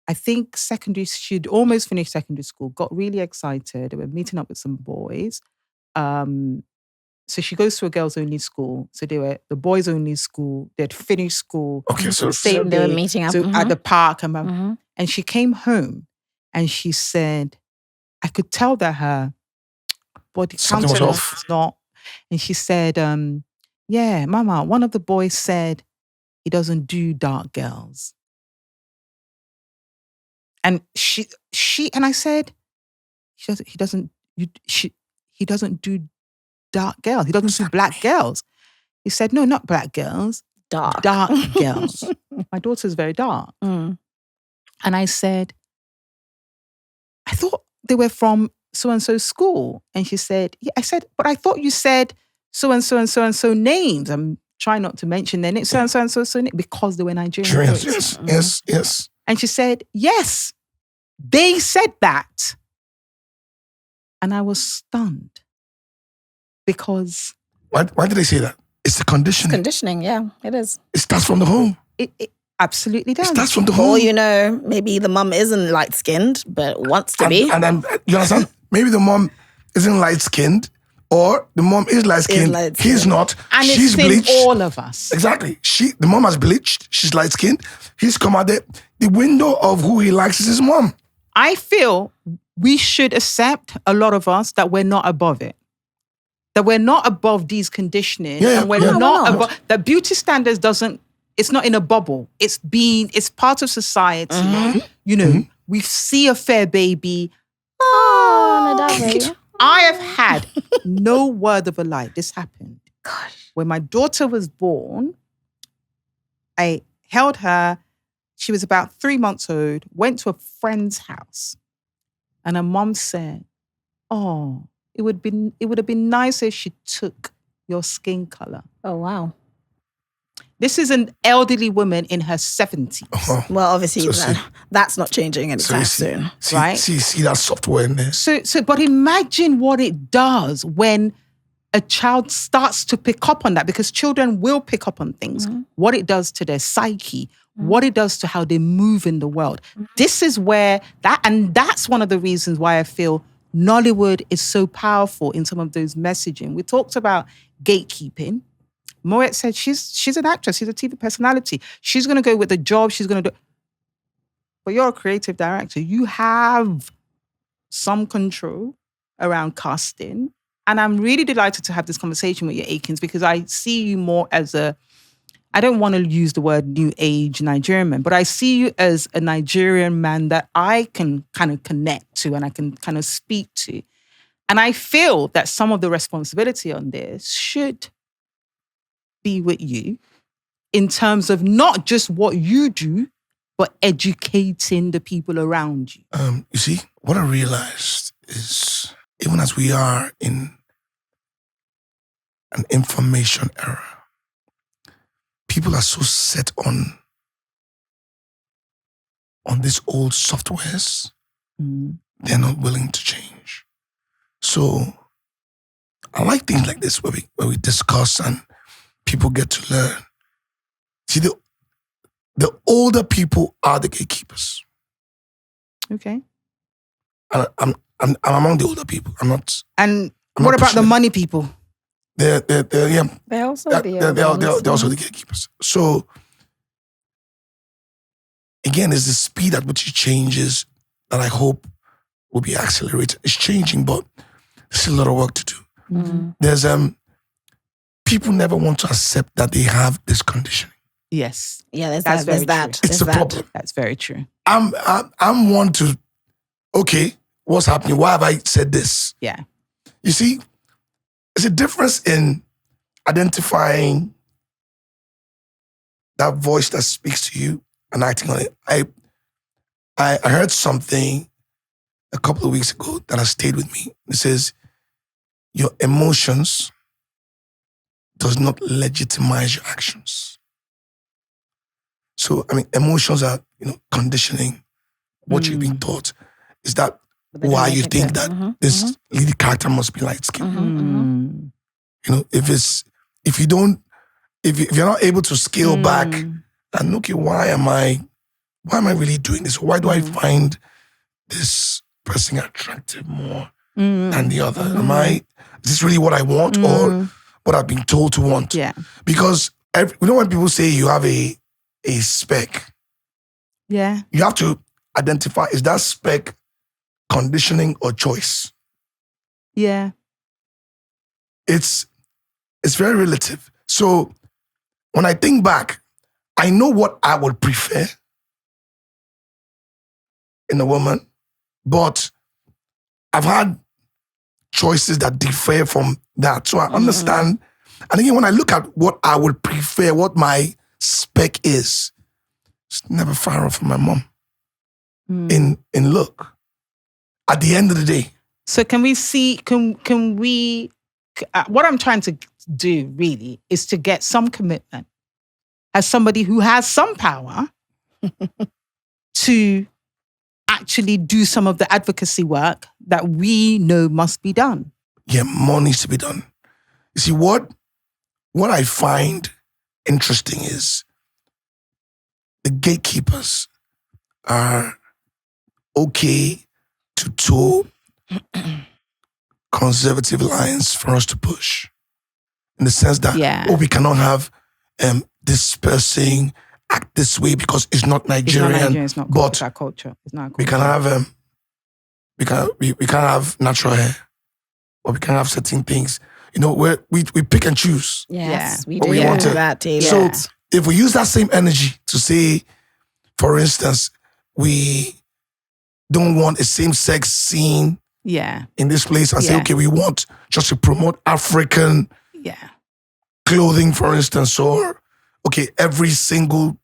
I think she'd almost finished secondary school, got really excited. They were meeting up with some boys. So she goes to a girls only school. So they were the boys only school. They'd finished school. Okay, so same they were day. meeting up. So Mhm. at the park. And, Mhm. and she came home and she said, I could tell that her body Something was countenance off. was not. And she said, yeah, Mama, one of the boys said he doesn't do dark girls. And and I said, he doesn't do dark girls. He doesn't do black girls. He said, no, not black girls, Dark. girls. My daughter's very dark. Mm. And I said, I thought they were from so-and-so school. And she said, yeah. I said, but I thought you said so-and-so and so-and-so names. I'm trying not to mention their names, so-and-so and so-and-so because they were Nigerian boys. Yes. And she said, yes, they said that. And I was stunned because... Why did they say that? It's the conditioning. Conditioning, yeah, it is. It starts from the home. It absolutely does. It starts from the home. Or, you know, maybe the mum isn't light-skinned, but wants to be. And then, you understand? Maybe the mom isn't light-skinned, or the mom is light-skinned. light-skinned. He's not. And She's it's in bleached. all of us. Exactly. The mom has bleached. She's light-skinned. He's come out there. The window of who he likes is his mom. I feel we should accept, a lot of us, that we're not above it. That we're not above these conditioning. Yeah, and we're yeah. not No. above... That beauty standards it's not in a bubble. It's part of society. Mm-hmm. You know, we see a fair baby. Oh, no, baby. I have had no word of a lie. This happened. Gosh. When my daughter was born, I held her. She was about 3 months old, went to a friend's house. And her mom said, oh, it would have been nice if she took your skin color. Oh, wow. This is an elderly woman in her 70s. Well, obviously, So that's not changing anytime you soon. Right? See that software in there. But imagine what it does when a child starts to pick up on that, because children will pick up on things, what it does to their psyche, what it does to how they move in the world. This is where that's one of the reasons why I feel Nollywood is so powerful in some of those messaging. We talked about gatekeeping. Moet said she's an actress, she's a TV personality. She's going to go with the job, she's going to do... But you're a creative director. You have some control around casting. And I'm really delighted to have this conversation with you, Akins, because I see you more as I don't want to use the word new age Nigerian man, but I see you as a Nigerian man that I can kind of connect to and I can kind of speak to. And I feel that some of the responsibility on this should be with you in terms of not just what you do, but educating the people around you. You see, what I realized is, even as we are in an information era, people are so set on these old softwares, they're not willing to change. So I like things like this where we discuss and people get to learn. See, the older people are the gatekeepers. Okay. I'm among the older people. I'm not. And I'm what not about the pushing it. money people? They're They're also they're also the gatekeepers. So again, it's the speed at which it changes that I hope will be accelerated. It's changing, but There's a lot of work to do. There's people never want to accept that they have this conditioning. Yes. Yeah, there's That's that. There's very that. true. It's a There's that. problem. That's very true. I'm one to, okay, what's happening? Why have I said this? Yeah. You see, there's a difference in identifying that voice that speaks to you and acting on it. I heard something a couple of weeks ago that has stayed with me. It says, your emotions does not legitimize your actions. So, I mean, emotions are, conditioning, what you've been taught. Is that But they why don't you make it think good. that this lead character must be light skinned? Mm. If you're not able to scale back and okay, why am I really doing this? Why do I find this person attractive more than the other? Is this really what I want or what I've been told to want? Yeah. Because when people say you have a spec, Yeah. you have to identify, is that spec conditioning or choice? Yeah. It's very relative. So when I think back, I know what I would prefer in a woman, but I've had choices that differ from that. So I understand. And again, when I look at what I would prefer, what my spec is, it's never far off from my mom in look. At the end of the day. So can we see, can we, what I'm trying to do really is to get some commitment as somebody who has some power to actually do some of the advocacy work that we know must be done. Yeah, more needs to be done. You see, what I find interesting is the gatekeepers are okay to toe conservative lines for us to push. In the sense that, we cannot have this person act this way because it's not Nigerian. It's not but our culture. It's not our culture. we can have we can have natural hair, or we can have certain things. Where we pick and choose. Yes, we What do we want to- that too. So if we use that same energy to say, for instance, we don't want a same-sex scene in this place, and say, okay, we want just to promote African clothing, for instance, or okay, every single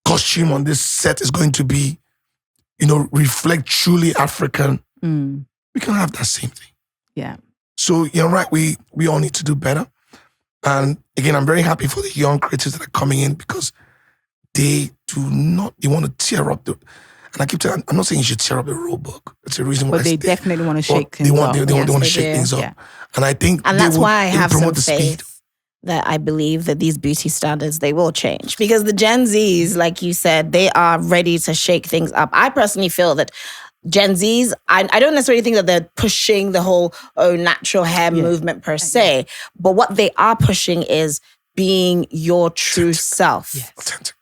costume on this set is going to be, reflect truly African. We can have that same thing. Yeah. So you're right, we all need to do better. And again, I'm very happy for the young creators that are coming in because they want to tear up and I keep telling, I'm not saying you should tear up the rule book. It's a reason why But they definitely want to shake they things want up. they want to shake things up. Yeah. And I think And that's why I have some promote the speed. faith that I believe that these beauty standards, they will change. Because the Gen Zs, like you said, they are ready to shake things up. I personally feel that Gen Zs, I don't necessarily think that they're pushing the whole natural hair movement per se, but what they are pushing is being your true self. Yes. Authentic.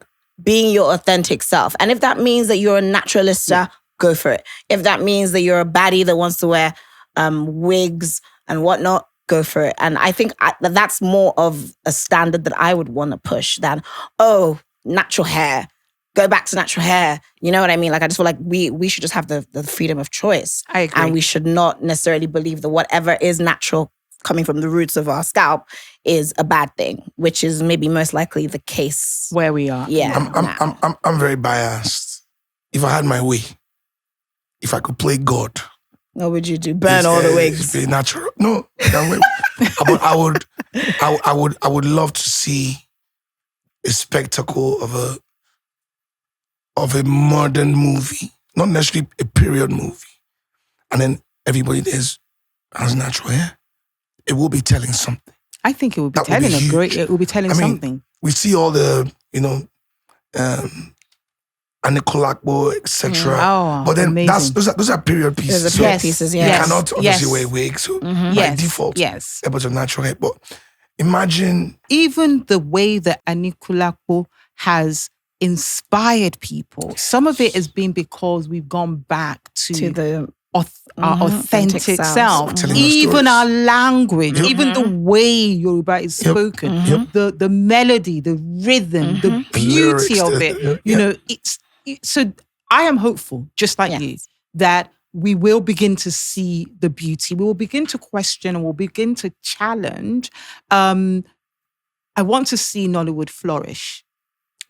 Being your authentic self. And if that means that you're a naturalista, go for it. If that means that you're a baddie that wants to wear wigs and whatnot, go for it. And I think that's more of a standard that I would want to push than, natural hair. Go back to natural hair. You know what I mean? Like, I just feel like we should just have the freedom of choice. I agree. And we should not necessarily believe that whatever is natural coming from the roots of our scalp is a bad thing, which is maybe most likely the case where we are. Yeah. I'm very biased. If I had my way, if I could play God, what would you do? Burn all the wigs? Be natural. No, but I would love to see a spectacle of a modern movie, not necessarily a period movie, and then everybody has natural hair. It will be telling something. I think it will be That would telling be a great. huge. It will be telling something. We see all the Anikolakbo, etc. Oh, but then amazing. those are period pieces. Those are period pieces, You yes. cannot obviously wear wigs. So by default, a bunch of natural hair. But imagine even the way that Anikulapo has inspired people. Some of it has been because we've gone back to the our authentic Authentic self, selves. Telling our even stories. our language, even the way Yoruba is Yep. spoken, the melody, the rhythm, the beauty lyrics, of the- it. yeah. So I am hopeful, just like Yes. you, that we will begin to see the beauty. We will begin to question and we'll begin to challenge. I want to see Nollywood flourish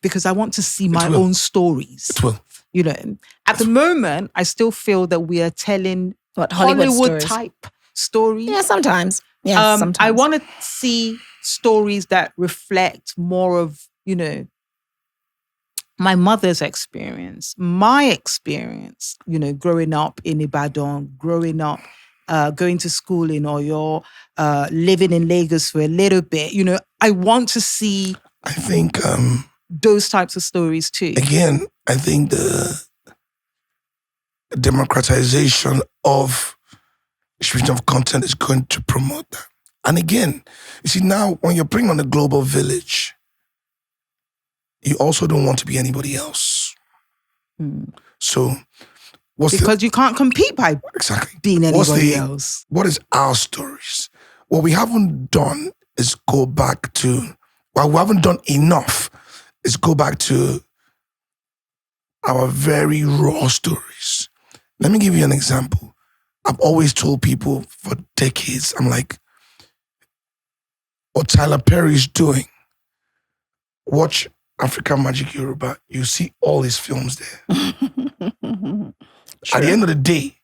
because I want to see my will. own stories. It will. You know, at the moment, I still feel that we are telling What, Hollywood Hollywood stories? type stories. Yeah, sometimes. Yes, sometimes. I want to see stories that reflect more of, my mother's experience, my experience, growing up in Ibadan, growing up, going to school in Oyo, living in Lagos for a little bit. I want to see I think, those types of stories too. again, I think the democratization of distribution of content is going to promote that. And again, you see now when you're bringing on the global village, you also don't want to be anybody else. So what's Because you can't compete by exactly being what's anybody else. What is our stories? What we haven't done is go back to, well, we haven't done enough is go back to our very raw stories. Let me give you an example. I've always told people for decades, I'm like, what Tyler Perry is doing, watch African Magic Yoruba, you see all his films there. At the end of the day,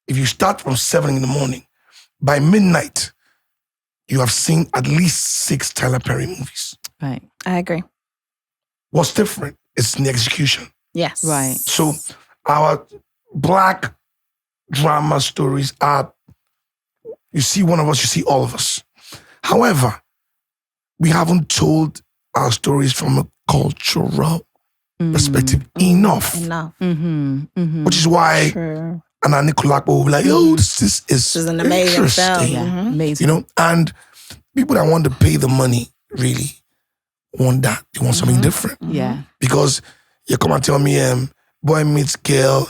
if you start from 7 in the morning, by midnight, you have seen at least 6 Tyler Perry movies. Right. I agree. What's different is in the execution. Yes. Right. So our Black drama stories are, you see one of us, you see all of us. However, we haven't told our stories from a cultural perspective enough. Enough. Which is why True. Anna Nicolakbo will be like, yo, this is This is an amazing film. interesting. Yeah. Amazing. And people that want to pay the money really want that. They want something different. Yeah. Because you come and tell me, boy meets girl,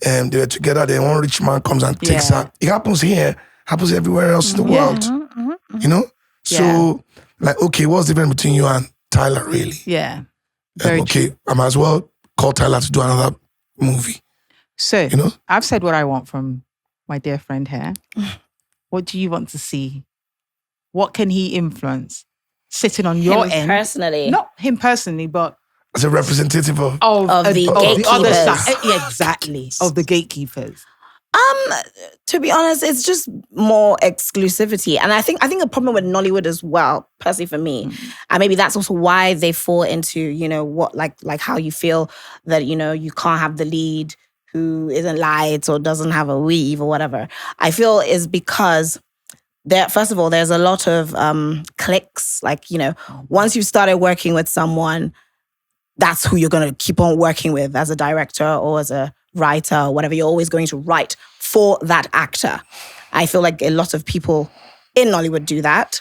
they were together, then one rich man comes and takes Yeah. her. It happens here, happens everywhere else in the world. So, like, okay, what's the difference between you and Tyler, really? Yeah. Very Okay, true. I might as well call Tyler to do another movie. So You know? I've said what I want from my dear friend here. What do you want to see? What can he influence? Sitting on your Him end. personally. Not him personally, but As a representative of Of the of the other gatekeepers. side. Yeah, exactly. Of the gatekeepers. To be honest, it's just more exclusivity. And I think a problem with Nollywood as well, personally for me, and maybe that's also why they fall into, what like how you feel that, you can't have the lead who isn't light or doesn't have a weave or whatever. I feel is because first of all, there's a lot of cliques. Like, once you've started working with someone, that's who you're going to keep on working with as a director or as a writer or whatever. You're always going to write for that actor. I feel like a lot of people in Nollywood do that.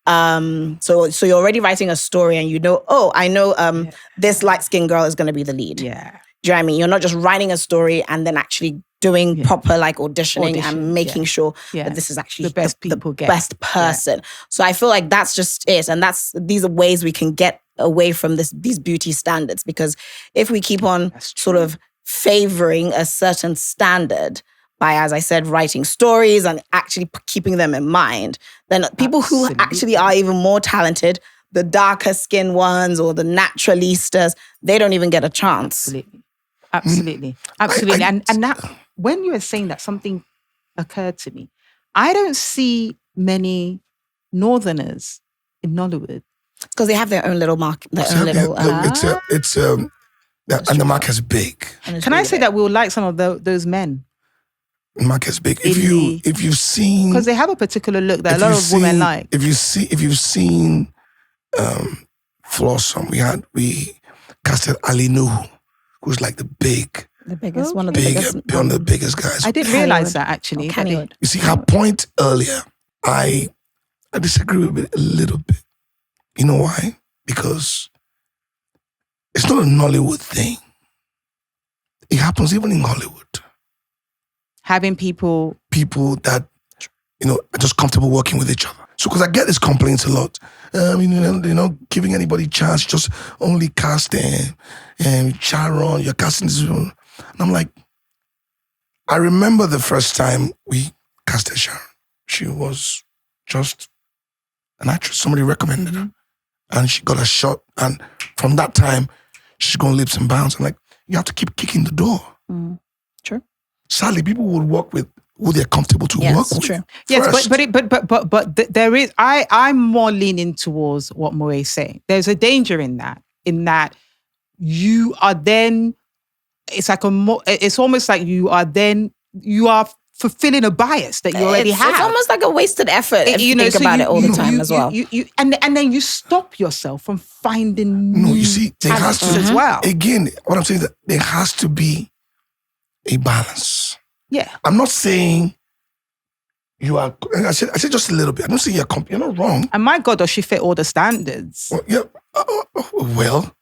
So you're already writing a story and I know this light-skinned girl is going to be the lead. Yeah. Do you know what I mean? You're not just writing a story and then actually doing proper auditioning and making sure that this is actually the best people get. best person. So I feel like that's just it. And these are ways we can get away from these beauty standards, because if we keep on sort of favoring a certain standard by, as I said, writing stories and actually keeping them in mind, then people who actually are even more talented, the darker skinned ones or the naturalistas, they don't even get a chance. Absolutely. And that, when you were saying that, something occurred to me. I don't see many Northerners in Nollywood. Because they have their own little market, their own little... and the market's big. Can I say that we'll like some of those men? The market's big. If you've seen... Because they have a particular look that a lot of women like. If you've seen Flossom, we casted Ali Nuhu, who's like the biggest, one of the biggest. one of the biggest guys. I didn't realize that, actually. Kennywood. You see, her point earlier, I disagree with it a little bit. You know why? Because it's not a Nollywood thing. It happens even in Hollywood. Having people that, are just comfortable working with each other. So, because I get these complaints a lot, you're not giving anybody chance, just only casting, Sharon, you're casting this. And I'm like, I remember the first time we casted Sharon. She was just an actress. Somebody recommended her. And she got a shot. And from that time, she's going leaps and bounds. I'm like, you have to keep kicking the door. True. Sadly, people would work with who they're comfortable to work with. True. Yes, but there is. I'm more leaning towards what Moe's saying. There's a danger in that you are then. It's like it's almost like you are fulfilling a bias that you already have. It's almost like a wasted effort if you think about it all the time as well. And then you stop yourself from finding No, you see, there has to as well. Again, what I'm saying is that there has to be a balance. Yeah. I'm not saying you are. I said just a little bit. I don't say you're not wrong. And my God, does she fit all the standards? Well, yeah. Well,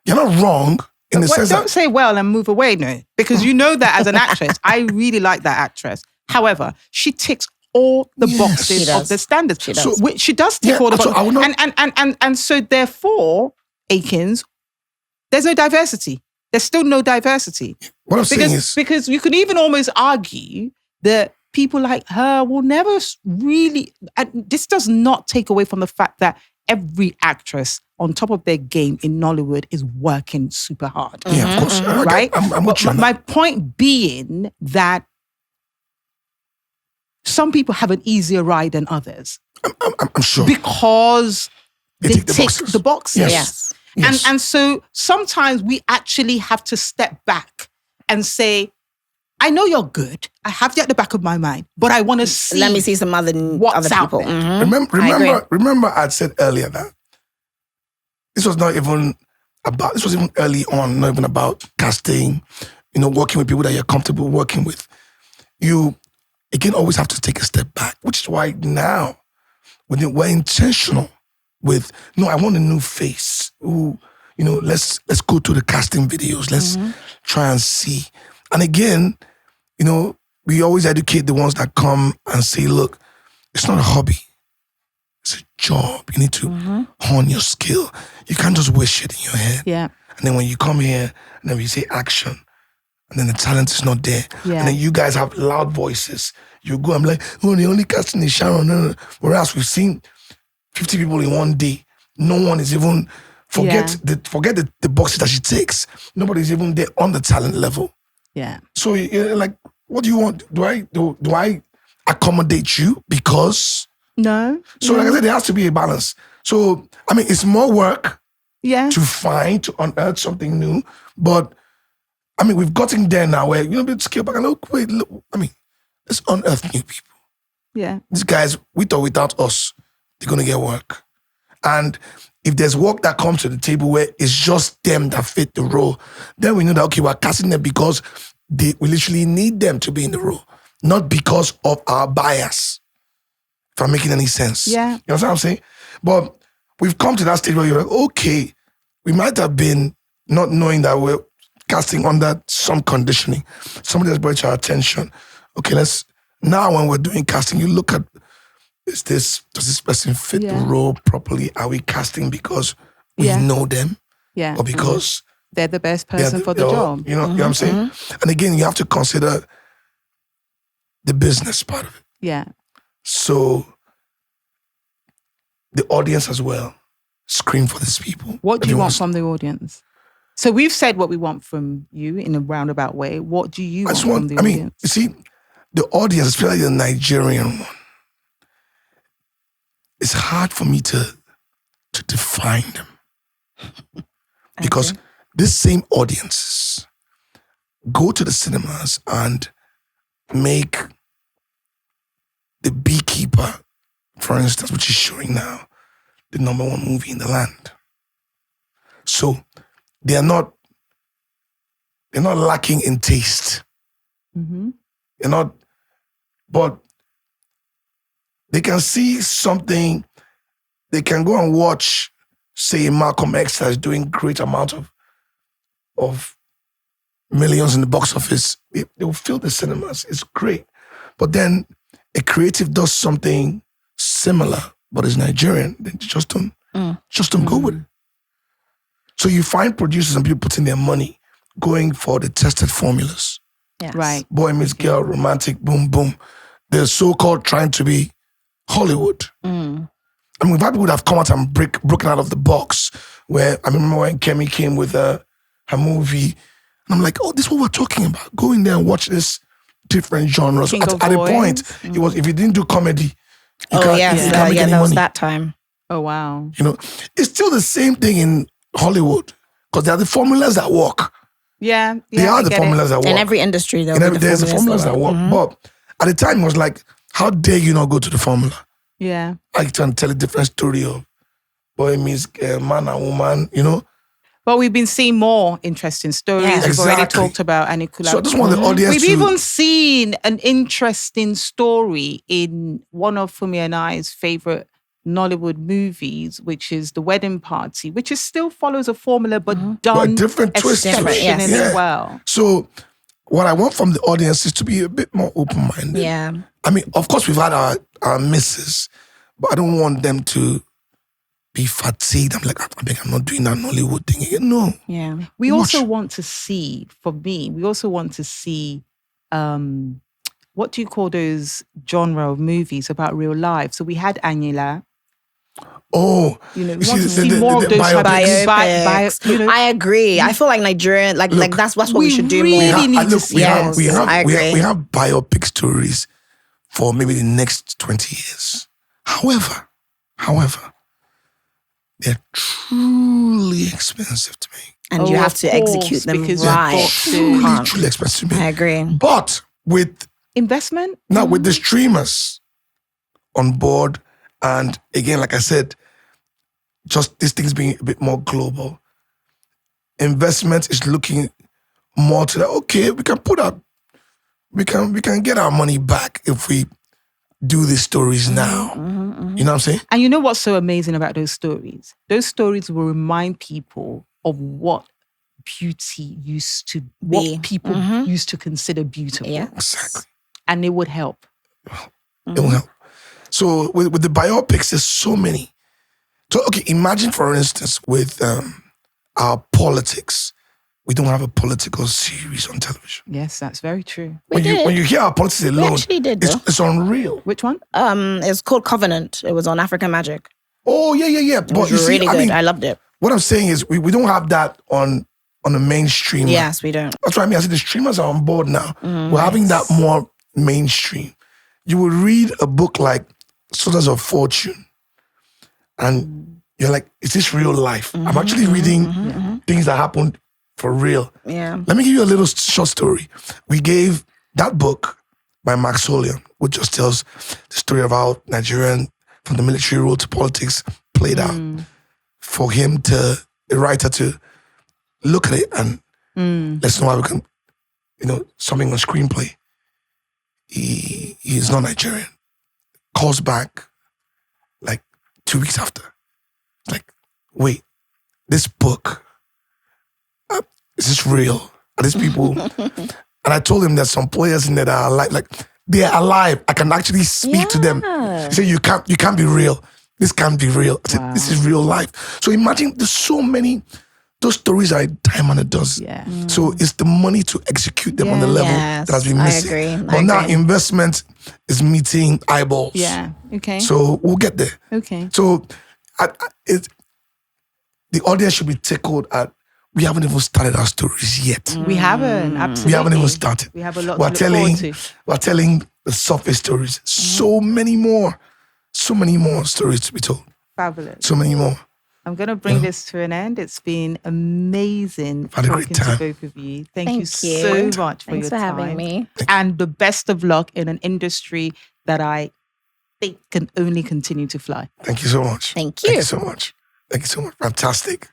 you're not wrong in the sense don't say well and move away, no, because you know that as an actress, I really like that actress. However, she ticks all the boxes of the standards. She does. So she does tick all the boxes. I will not, and so therefore, Akins, there's no diversity. There's still no diversity. What I'm saying is... Because you could even almost argue that people like her will never really... And this does not take away from the fact that every actress on top of their game in Nollywood is working super hard. Yeah, of course. Right? I'm with you on that. My point being that some people have an easier ride than others. I'm sure. Because they tick tick the boxes. Yes. And so sometimes we actually have to step back and say, I know you're good. I have you at the back of my mind, but I want to see. Let me see some other people. Remember I'd said earlier that this was even early on, not even about casting, working with people that you're comfortable working with. You, again, always have to take a step back, which is why now we're intentional with, no, I want a new face. Ooh, let's go to the casting videos. Let's try and see. And again, we always educate the ones that come and say, look, it's not a hobby. It's a job. You need to hone your skill. You can't just wish it in your head. Yeah. And then when you come here and then we say action, and then the talent is not there. Yeah. And then you guys have loud voices. You go, I'm like, oh, the only casting is Sharon. No. Whereas we've seen 50 people in one day. No one is even, forget the boxes that she takes. Nobody's even there on the talent level. Yeah. So you're like, what do you want? Do I accommodate you because? No. So like I said, there has to be a balance. So, I mean, it's more work to unearth something new. But, I mean, we've gotten there now where, we scale back and look, let's unearth new people. Yeah. These guys, with or without us, they're going to get work. And if there's work that comes to the table where it's just them that fit the role, then we know that, okay, we're casting them because we literally need them to be in the role, not because of our bias, if I'm making any sense. Yeah. You know what I'm saying? But we've come to that stage where you're like, okay, we might have been not knowing that we're casting under some conditioning. Somebody has brought your attention. Okay, now when we're doing casting, you look at, does this person fit the role properly? Are we casting because we know them? Yeah. Or because they're the best person for the job? You know what I'm saying? And again, you have to consider the business part of it. Yeah. So the audience as well, scream for these people. What do you want from the audience? So we've said what we want from you in a roundabout way. What do you want from the audience? You see, the audience, especially the Nigerian one, it's hard for me to define them. Because these same audiences go to the cinemas and make The Beekeeper, for instance, which is showing now, the #1 movie in the land. So they're not lacking in taste. They're not, but they can see something, they can go and watch, say, Malcolm X that is doing great amount of millions in the box office. They will fill the cinemas. It's great. But then a creative does something similar, but is Nigerian, then just don't go with it. So you find producers and people putting their money going for the tested formulas. Yes. Right. Boy meets girl, romantic, boom, boom. They're so-called trying to be Hollywood. I mean, we've had people that have come out and broken out of the box. Where I remember when Kemi came with her movie, and I'm like, oh, this is what we're talking about. Go in there and watch this different genres. King At of a Boys. point, it was if you didn't do comedy, you Oh, can't yes. make any that was money. that time. Oh, wow. You know, it's still the same thing in Hollywood because there are the formulas that work. Yeah. They are the formulas that work. In every industry, There's the formulas that work. But at the time, it was like, how dare you not go to the formula? Yeah. Like trying to tell a different story of boy meets man and woman, you know? But we've been seeing more interesting stories. Yeah. We've already Exactly. talked about Anikula. So I just want the audience We've to... even seen an interesting story in one of Fumi and I's favorite Nollywood movies, which is The Wedding Party, which is still follows a formula but done a different twist to it. exceptionally Yeah. well. So what I want from the audience is to be a bit more open-minded. Yeah. I mean, of course, we've had our misses, but I don't want them to be fatigued. I'm like, I'm not doing that Nollywood thing again. No. Yeah. We Watch. also want to see, for me, what do you call those genre of movies about real life? So we had Anila. Oh, You know, we you want to see see more of those biopics. Biopics. you know, I agree. I feel like Nigerian, like that's what we should do really more. need to see Yes, we I agree. have biopic stories for maybe the next 20 years. However, they're truly expensive to make. And you Oh, have of to course, execute them because you've right. got to- Can't. Truly expensive to I make. agree. But with investment. now with the streamers on board, and again, like I said, just these things being a bit more global, investment is looking more to that. Okay, we can put up, we can get our money back if we do these stories now. You know what I'm saying? And you know what's so amazing about those stories? Those stories will remind people of what beauty used to, what people used to consider beautiful. Yeah. Exactly. And it would help. It will help. So with the biopics, there's so many. So okay, imagine for instance with our politics, we don't have a political series on television. Yes, that's very true. When you hear our politics alone, actually did, though. it's unreal. Which one? It's called Covenant. It was on African Magic. Oh yeah. It was really good. I loved it. what I'm saying is we don't have that on the mainstream. Yes, we don't. That's what I mean. I said the streamers are on board now. We're having that more mainstream. You will read a book like Soldiers of Fortune, and you're like, is this real life? I'm actually reading things that happened for real. Yeah. Let me give you a little short story. We gave that book by Max Solian, which just tells the story of how Nigerian, from the military rule to politics, played out. For him to, the writer, to look at it and let's know how we can, something on screenplay. He's not Nigerian. Calls back like 2 weeks after. Like, wait, this book, is this real? Are these people? And I told him there's some players in there that are alive. Like, they're alive. I can actually speak to them. He said, you can't be real. This can't be real. I said, this is real life. So imagine there's so many, those stories are time and a dozen. Yeah. So it's the money to execute them on the level Yes, that has been I missing. agree. But now investment is meeting eyeballs. Yeah. Okay. So we'll get there. Okay. So the audience should be tickled at, we haven't even started our stories yet. We haven't. Absolutely. We haven't even started. We have a lot We're to look forward telling, to. we're telling the surface stories. So many more stories to be told. Fabulous. So many more. I'm going to bring this to an end. It's been amazing Had a great talking to time. both of you. Thank Thank you you. so much for Thanks your for time. having me. And the best of luck in an industry that I think can only continue to fly. Thank you so much. Thank Thank you. you so much. Thank you so much. Fantastic.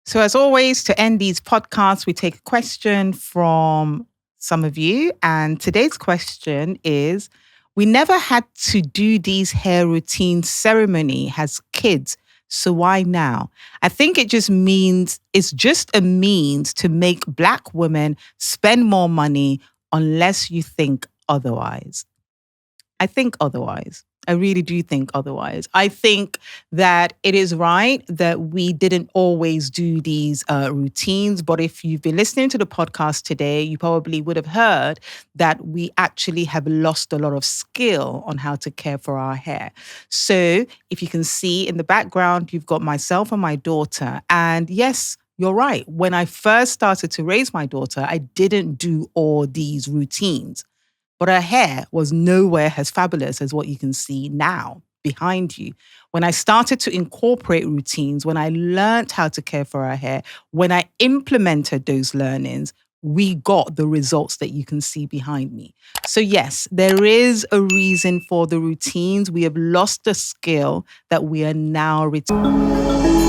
So as always, to end these podcasts, we take a question from some of you. And today's question is, We never had to do these hair routine ceremony as kids. So why now? I think it just means it's just a means to make Black women spend more money unless you think otherwise. I think otherwise. I really do think otherwise. I think that it is right that we didn't always do these routines. But if you've been listening to the podcast today, you probably would have heard that we actually have lost a lot of skill on how to care for our hair. So if you can see in the background, you've got myself and my daughter. And yes, you're right. When I first started to raise my daughter, I didn't do all these routines. But her hair was nowhere as fabulous as what you can see now behind you. When I started to incorporate routines, when I learned how to care for her hair, when I implemented those learnings, we got the results that you can see behind me. So yes, there is a reason for the routines. We have lost the skill that we are now returning.